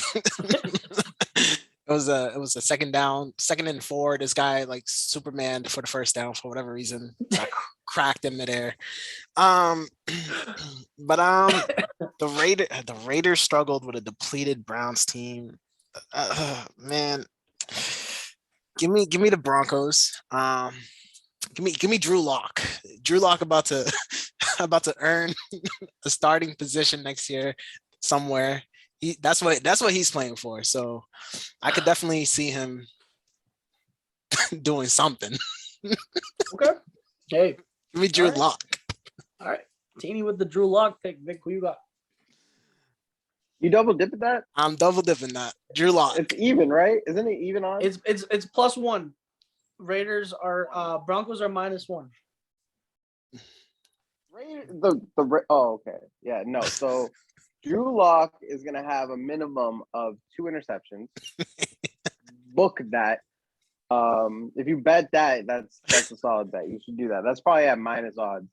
It was a second and 4. This guy like Superman for the first down for whatever reason. Cracked in midair. But the Raiders struggled with a depleted Browns team. Man, give me the Broncos. Give me Drew Lock. Drew Lock about to earn a starting position next year somewhere. That's what he's playing for. So I could definitely see him doing something. Okay. Hey. Give me Drew Lock. All right. Teeny with the Drew Lock pick. Vic, who you got? You double dip at that? I'm double dipping that. Drew Lock. It's even, right? Isn't it even on? It's +1. Raiders are Broncos are -1. Okay. Yeah, no. So Drew Lock is gonna have a minimum of 2 interceptions. Book that. If you bet that, that's a solid bet. You should do that. That's probably at minus odds.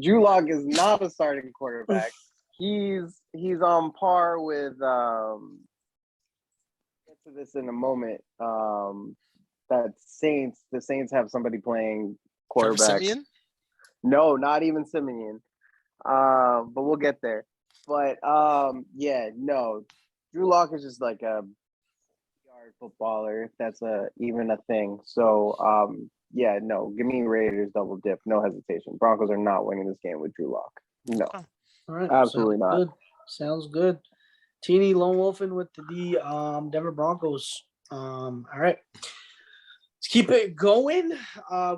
Drew Lock is not a starting quarterback. He's on par with get to this in a moment. The Saints have somebody playing quarterback. Simeon? No, not even Simeon. But we'll get there. But yeah, no. Drew Lock is just like a yard footballer. That's even a thing. So yeah, no. Give me Raiders double dip, no hesitation. Broncos are not winning this game with Drew Lock. No. All right, absolutely not. Good. Sounds good. Teeny lone wolfing with the Denver Broncos. All right. Let's keep it going.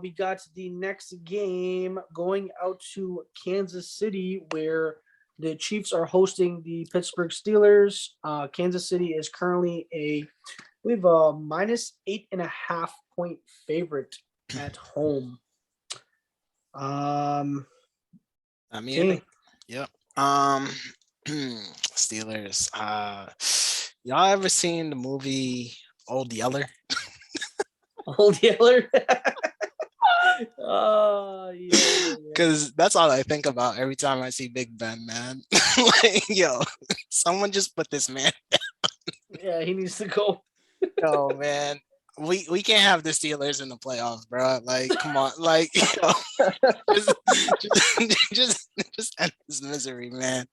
We got the next game going out to Kansas City, where the Chiefs are hosting the Pittsburgh Steelers. Kansas City is currently a -8.5 point favorite at home. I think. Yep. Steelers. Y'all ever seen the movie Old Yeller? Old Yeller? Oh, yeah. Because that's all I think about every time I see Big Ben, man. Like, yo, someone just put this man down. Yeah, he needs to go. Oh, man. We can't have the Steelers in the playoffs, bro. Like, come on, like, yo, just end this misery, man.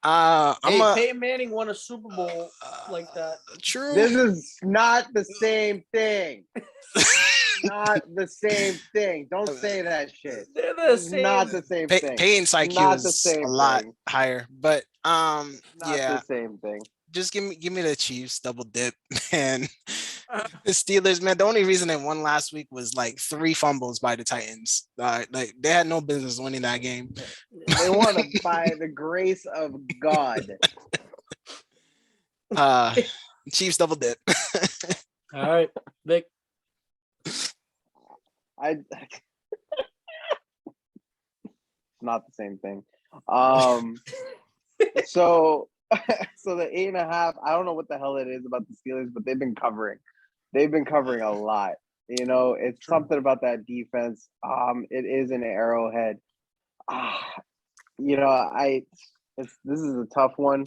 Peyton Manning won a Super Bowl like that. True. This is not the same thing. Not the same thing. Don't say that shit. They're the same. Not the same thing. Peyton's IQ is a lot higher, but not yeah, the same thing. Just give me the Chiefs double dip, man. The Steelers, man, the only reason they won last week was like 3 fumbles by the Titans. Like they had no business winning that game. They won by the grace of God. Chiefs double dip. All right, Vic. Not the same thing. So the 8.5. I don't know what the hell it is about the Steelers, but they've been covering. They've been covering a lot. You know, it's something about that defense. It is an Arrowhead. You know, this is a tough one.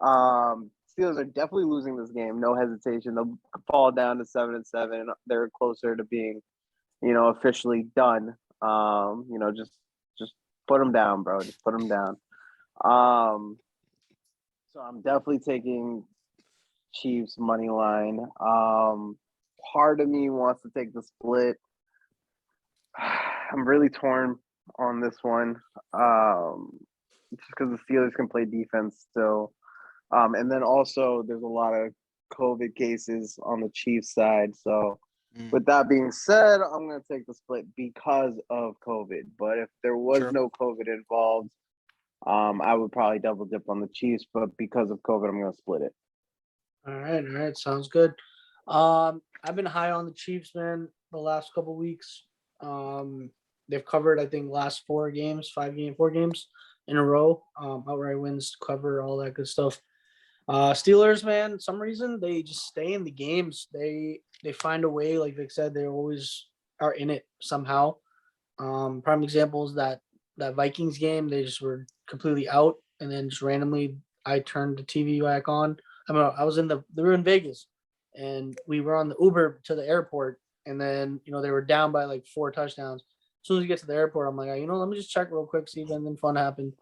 Steelers are definitely losing this game, no hesitation. They'll fall down to 7-7. They're closer to being, you know, officially done. You know, just put them down, bro. Just put them down. So I'm definitely taking Chiefs money line. Part of me wants to take the split. I'm really torn on this one. Just because the Steelers can play defense still. And then also there's a lot of COVID cases on the Chiefs side. So with that being said, I'm going to take the split because of COVID. But if there was no COVID involved, I would probably double dip on the Chiefs. But because of COVID, I'm going to split it. All right. Sounds good. I've been high on the Chiefs, man, the last couple weeks. They've covered, I think, last 4 games in a row. Outright wins, cover, all that good stuff. Steelers, man, some reason they just stay in the games. They find a way, like Vic said, they always are in it somehow. Prime example is that Vikings game. They just were completely out, and then just randomly I turned the TV back on. I was they were in Vegas, and we were on the Uber to the airport, and then they were down by like 4 touchdowns. As soon as we get to the airport, I'm like, let me just check real quick, see if anything fun happened.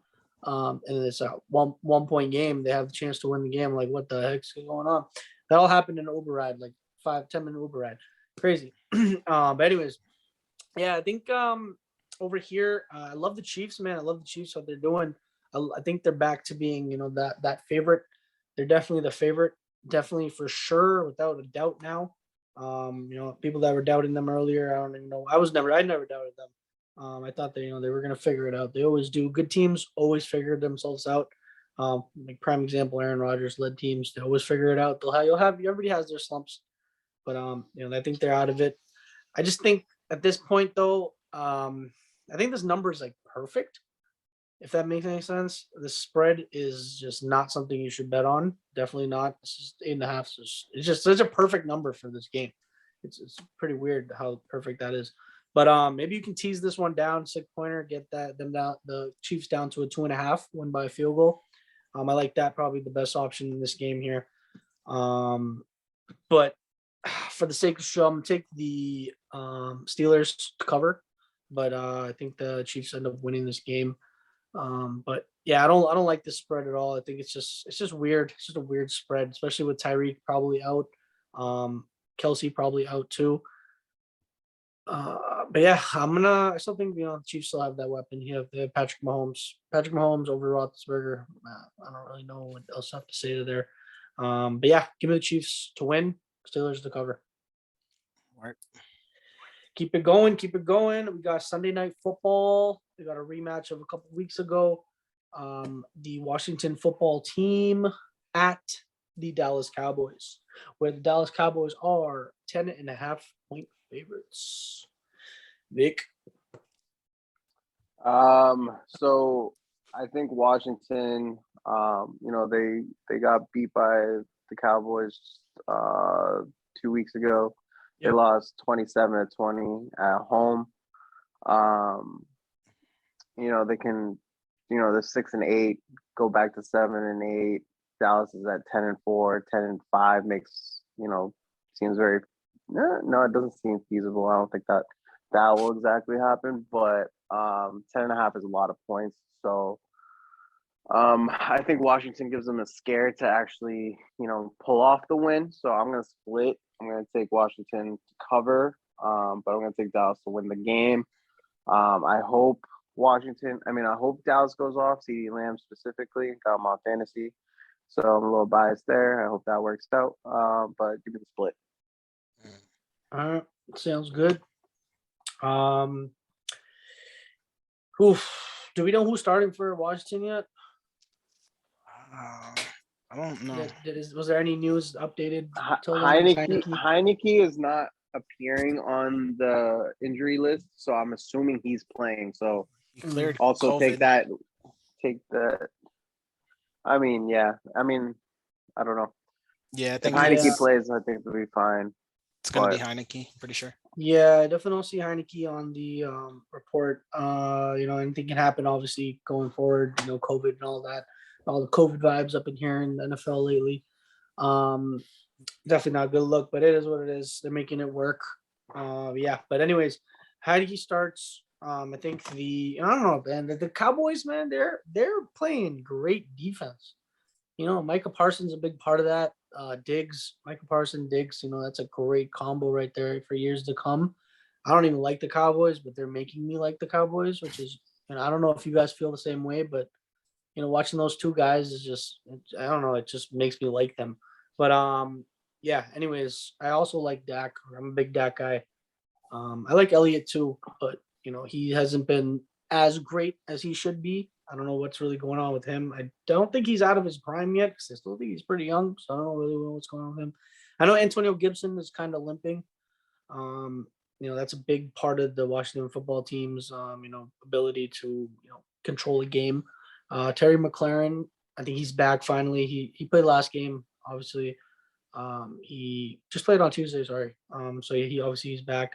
And it's a 1-point game. They have the chance to win the game. Like, what the heck's going on? That all happened in an Uber ride, like 5-10 minute Uber ride. Crazy. But anyways, yeah, I think over here, I love the Chiefs, man. I love the Chiefs, what they're doing. I think they're back to being, that favorite. They're definitely the favorite, definitely for sure, without a doubt now. People that were doubting them earlier, I don't even know. I never doubted them. I thought they were going to figure it out. They always do. Good teams always figure themselves out. Like prime example, Aaron Rodgers led teams. They always figure it out. Everybody has their slumps, but I think they're out of it. I just think at this point though, I think this number is like perfect. If that makes any sense, the spread is just not something you should bet on. Definitely not. It's just 8.5. So it's a perfect number for this game. It's pretty weird how perfect that is. But maybe you can tease this one down, 6-pointer, get them down, the Chiefs down to a 2.5, win by a field goal. I like that, probably the best option in this game here. But for the sake of show, I'm gonna take the Steelers to cover. But I think the Chiefs end up winning this game. But yeah, I don't like this spread at all. I think it's just weird. It's just a weird spread, especially with Tyreek probably out. Kelsey probably out too. But yeah, I still think the Chiefs still have that weapon. They have Patrick Mahomes over Roethlisberger. I don't really know what else I have to say to there. But yeah, give me the Chiefs to win, Steelers to cover. Right. Keep it going. We got Sunday Night Football. We got a rematch of a couple weeks ago. The Washington football team at the Dallas Cowboys, where the Dallas Cowboys are 10.5-point favorites. Vic? So I think Washington, they got beat by the Cowboys 2 weeks ago. They lost 27-20 at home. They can, they're 6-8, go back to 7-8. Dallas is at 10-4, 10-5 makes, seems very, no, it doesn't seem feasible. I don't think that will exactly happen, but 10.5 is a lot of points. So I think Washington gives them a scare to actually, pull off the win. So I'm going to split. I'm going to take Washington to cover, but I'm going to take Dallas to win the game. I hope Dallas goes off, CeeDee Lamb specifically, got him on fantasy. So I'm a little biased there. I hope that works out, but give me the split. All right, sounds good. Do we know who's starting for Washington yet? I don't know. Was there any news updated? Heineke is not appearing on the injury list, so I'm assuming he's playing. So He cleared also COVID. take the. I mean, yeah. I mean, I don't know. Yeah, I If think Heineke plays, I think it'll be fine. it's gonna be Heineke, pretty sure. Yeah, I definitely don't see Heineke on the report. Anything can happen, obviously, going forward. COVID and all that, all the COVID vibes up in here in the NFL lately. Definitely not a good look, but it is what it is. They're making it work. Yeah, but anyways, Heineke starts. I think I don't know, man. The Cowboys, man, they're playing great defense. Micah Parsons a big part of that. Micah Parsons, Diggs, that's a great combo right there for years to come. I don't even like the Cowboys, but they're making me like the Cowboys, which is, I don't know if you guys feel the same way, but, watching those two guys is just, I don't know, it just makes me like them. But, yeah, anyways, I also like Dak. I'm a big Dak guy. I like Elliott too, but, he hasn't been as great as he should be. I don't know what's really going on with him. I don't think he's out of his prime yet because I still think he's pretty young. So I don't really know what's going on with him. I know Antonio Gibson is kind of limping. That's a big part of the Washington football team's, ability to, control a game. Terry McLaren, I think he's back finally. He played last game, obviously. He just played on Tuesday, sorry. So he obviously he's back.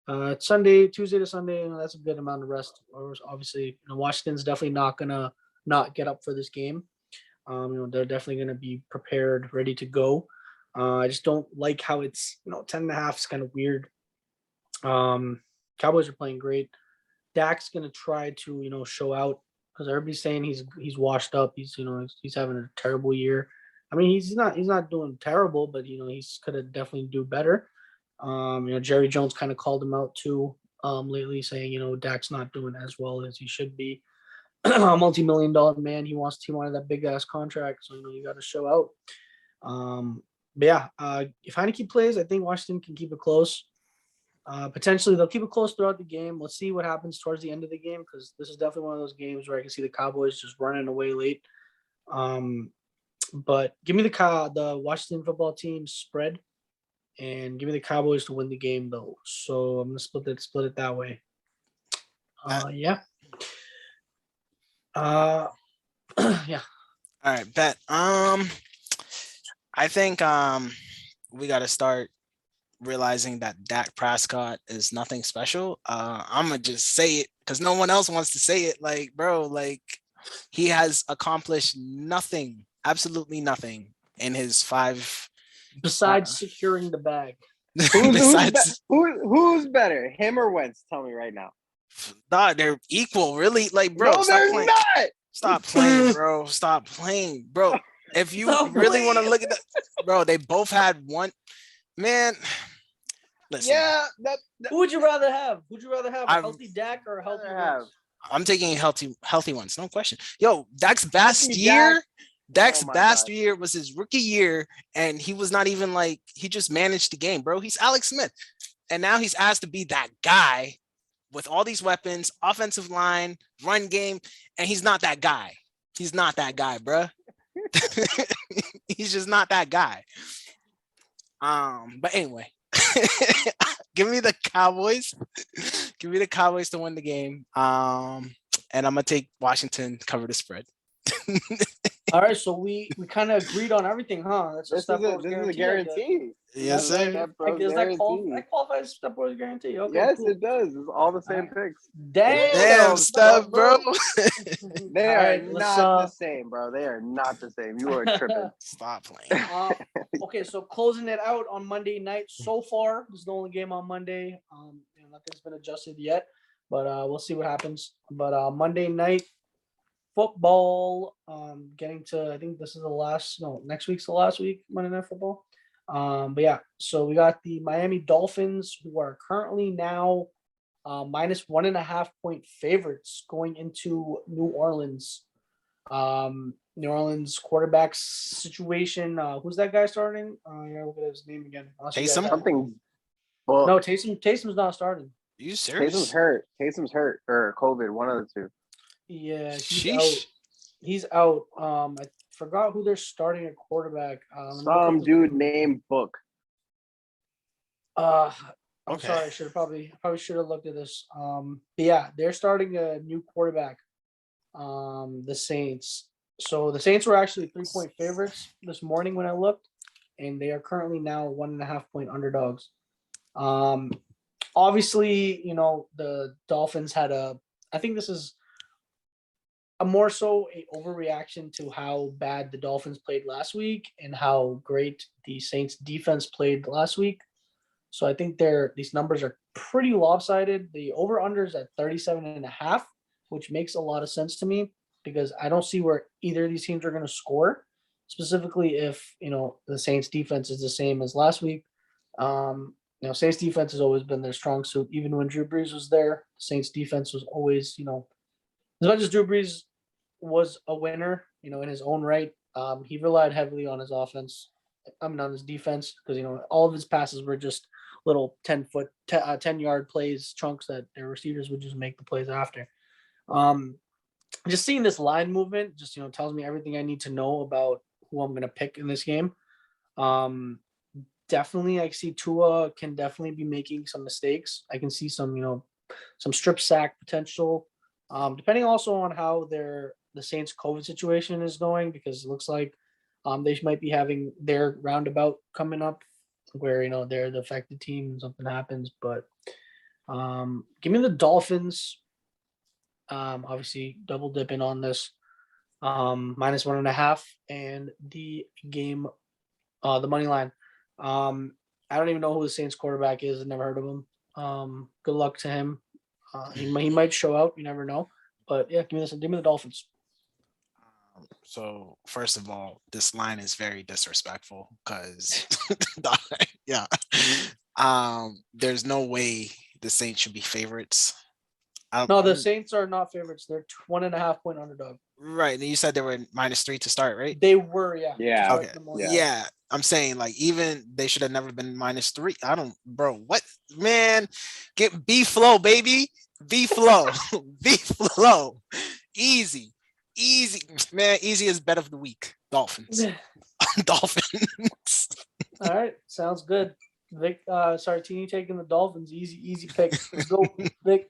Tuesday to Sunday, that's a good amount of rest. Obviously, Washington's definitely not gonna not get up for this game. They're definitely gonna be prepared, ready to go. I just don't like how it's 10.5 is kind of weird. Cowboys are playing great. Dak's gonna try to show out because everybody's saying he's washed up. He's having a terrible year. I mean, he's not doing terrible, but he's gonna definitely do better. Jerry Jones kind of called him out too lately, saying Dak's not doing as well as he should be. A multi-million-dollar man, he wanted that big ass contract, so you got to show out. But yeah, if Heineke plays, I think Washington can keep it close. Potentially, they'll keep it close throughout the game. Let's see what happens towards the end of the game because this is definitely one of those games where I can see the Cowboys just running away late. But give me the Washington football team spread. And give me the Cowboys to win the game, though. So I'm gonna split it that way. Yeah. Yeah. All right, bet. I think we got to start realizing that Dak Prescott is nothing special. I'm gonna just say it because no one else wants to say it. Like, bro, like he has accomplished nothing, absolutely nothing in his 5. Besides securing the bag. Who's better, him or Wentz? Tell me right now. Nah, they're equal, really. Like, bro, no, they're not. Stop playing, bro. Stop playing, bro. If you really want to look at that, bro, they both had one. Man, listen. Yeah, who would you rather have? Would you rather have a healthy Dak or a healthy Wentz? I'm taking healthy ones, no question. Yo, Dak's best year. Dak's best year was his rookie year, and he was not even like he just managed the game, bro. He's Alex Smith, and now he's asked to be that guy with all these weapons, offensive line, run game, and he's not that guy. He's not that guy, bro. He's just not that guy. But anyway, give me the Cowboys. Give me the Cowboys to win the game. And I'm gonna take Washington to cover the spread. All right, so we kind of agreed on everything, huh? This is a guarantee. Yes, sir. That qualifies Step Bros guarantee. Okay, yes, cool. It does. It's all the same picks. Damn, Steph, bro. They are not the same, bro. They are not the same. You are tripping. Stop playing. Okay, so closing it out on Monday night. So far, this is the only game on Monday. Nothing's been adjusted yet, but we'll see what happens. But Monday night football, getting to, I think this is next week's the last week, Monday Night Football. But yeah, so we got the Miami Dolphins, who are currently now minus 1.5 point favorites going into New Orleans. New Orleans quarterback situation. Who's that guy starting? Yeah, look at his name again. Something Well, No, Taysom's not starting. You Taysom's serious? hurt. Taysom's hurt or COVID, one of the two. Yeah, he's out. Sheesh. He's out. I forgot who they're starting at quarterback. Let me look up Some this- dude named Book. I'm Okay. sorry. I probably should have looked at this. But yeah, they're starting a new quarterback. The Saints. So the Saints were actually 3-point favorites this morning when I looked, and they are currently now 1.5-point underdogs. Obviously, the Dolphins had I think this is a more so a overreaction to how bad the Dolphins played last week and how great the Saints defense played last week. So I think these numbers are pretty lopsided. The over-under is at 37.5, which makes a lot of sense to me because I don't see where either of these teams are going to score, specifically if, the Saints defense is the same as last week. Saints defense has always been their strong suit. Even when Drew Brees was there, Saints defense was always, as much as Drew Brees was a winner, in his own right, he relied heavily on his offense. On his defense because, all of his passes were just little 10-yard plays, chunks that their receivers would just make the plays after. Just seeing this line movement just, tells me everything I need to know about who I'm going to pick in this game. Definitely, I see Tua can definitely be making some mistakes. I can see some strip sack potential, depending also on how the Saints COVID situation is going, because it looks like they might be having their roundabout coming up where, they're the affected team and something happens. But give me the Dolphins. Obviously, double dipping on this. -1.5 and the game, the money line. I don't even know who the Saints quarterback is. I've never heard of him. Good luck to him. He might show out. You never know. But yeah, give me the Dolphins. So first of all, this line is very disrespectful because yeah. There's no way the Saints should be favorites. No, the Saints are not favorites. They're 1.5-point underdog. Right. And you said they were -3 to start, right? They were, yeah. Yeah. Okay. Yeah. I'm saying even they should have never been -3. Bro, what, man? Get B flow, baby. B flow. B flow. Easy, man. Easy is bet of the week. Dolphins. Dolphins. All right, sounds good. Vic, Sartini taking the Dolphins. Easy pick. Let's go, Vic.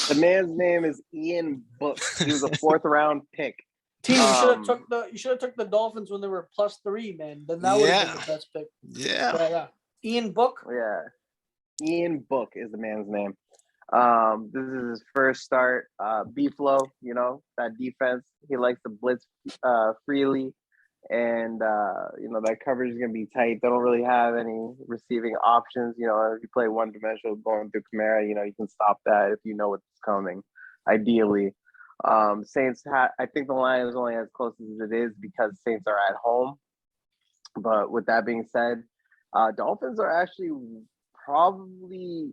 The man's name is Ian Book. He was a 4th round pick. Team, you should have took the Dolphins when they were +3, man. Then that would have been the best pick. Yeah. Ian Book. Yeah. Ian Book is the man's name. This is his first start. B-Flow, that defense. He likes to blitz freely. And, that coverage is going to be tight. They don't really have any receiving options. If you play one-dimensional going through Kamara, you can stop that if you know what's coming, ideally. Saints, I think the line is only as close as it is because Saints are at home. But with that being said, Dolphins are actually probably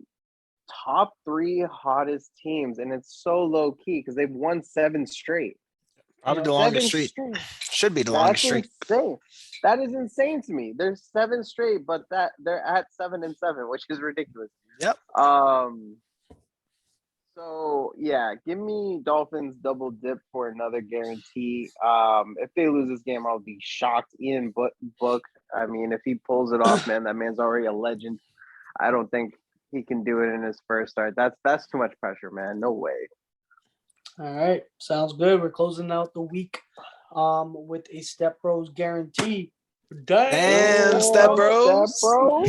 top 3 hottest teams, and it's so low key because they've won 7 straight. Probably the longest streak. Should be the longest streak. Insane. That is insane to me. There's 7 straight, but they're at 7-7, which is ridiculous. Yep. So yeah, give me Dolphins double dip for another guarantee. If they lose this game, I'll be shocked. Ian Book. I mean, if he pulls it off, man, that man's already a legend. I don't think he can do it in his first start. That's too much pressure, man. No way. All right, sounds good. We're closing out the week with a Step Bros guarantee. Damn, Step Bros. All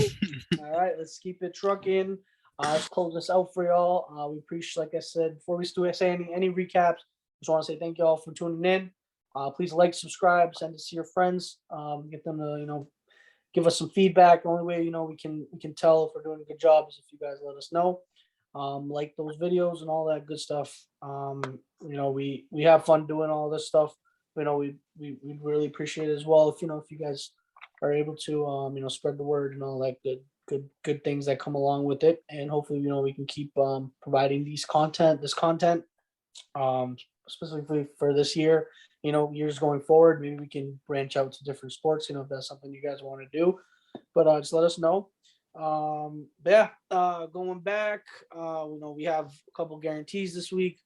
right, let's keep it trucking. Let's close this out for y'all. We appreciate, like I said, before we say any recaps, just want to say thank y'all for tuning in. Please like, subscribe, send it to your friends. Get them to give us some feedback. The only way we can tell if we're doing a good job is if you guys let us know. Like those videos and all that good stuff. We have fun doing all this stuff. We really appreciate it as well if you guys are able to spread the word and all that good things that come along with it. And hopefully we can keep providing this content specifically for this year. Years going forward, maybe we can branch out to different sports. If that's something you guys want to do, but just let us know. Going back, we have a couple guarantees this week.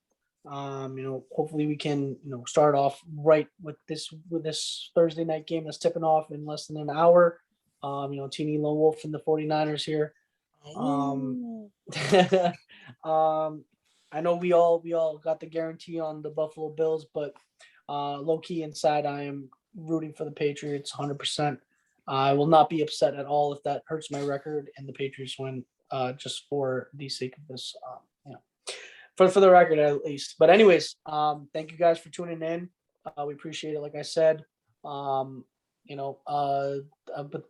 Hopefully we can, start off right with this Thursday night game that's tipping off in less than an hour. Teeny Lone Wolf and the 49ers here. I know we all got the guarantee on the Buffalo Bills, but low key inside, I am rooting for the Patriots 100%. I will not be upset at all if that hurts my record and the Patriots win, just for the sake of this, for the record at least. But anyways, thank you guys for tuning in. We appreciate it. Like I said, with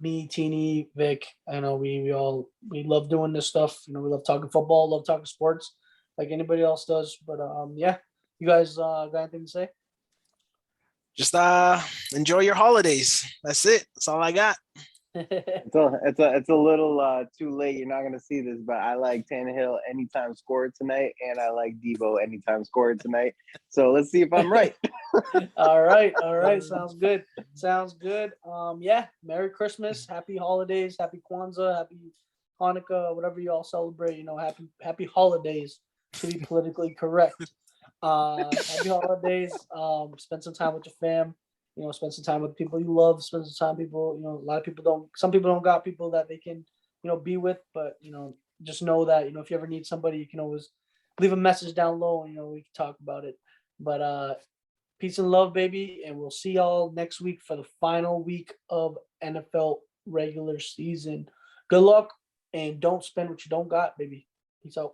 me, Teeny, Vic, we love doing this stuff. We love talking football, love talking sports, like anybody else does. But you guys got anything to say? Just enjoy your holidays. That's it. That's all I got. It's a little too late. You're not gonna see this, but I like Tannehill anytime scored tonight, and I like Debo anytime scored tonight. So let's see if I'm right. All right. Sounds good. Merry Christmas, happy holidays, happy Kwanzaa, happy Hanukkah, whatever you all celebrate. Happy holidays, to be politically correct. Happy holidays. Spend some time with your fam. Spend some time with people you love. Spend some time people. A lot of people don't. Some people don't got people that they can, be with. But just know that if you ever need somebody, you can always leave a message down low, and we can talk about it. But peace and love, baby, and we'll see y'all next week for the final week of NFL regular season. Good luck, and don't spend what you don't got, baby. Peace out.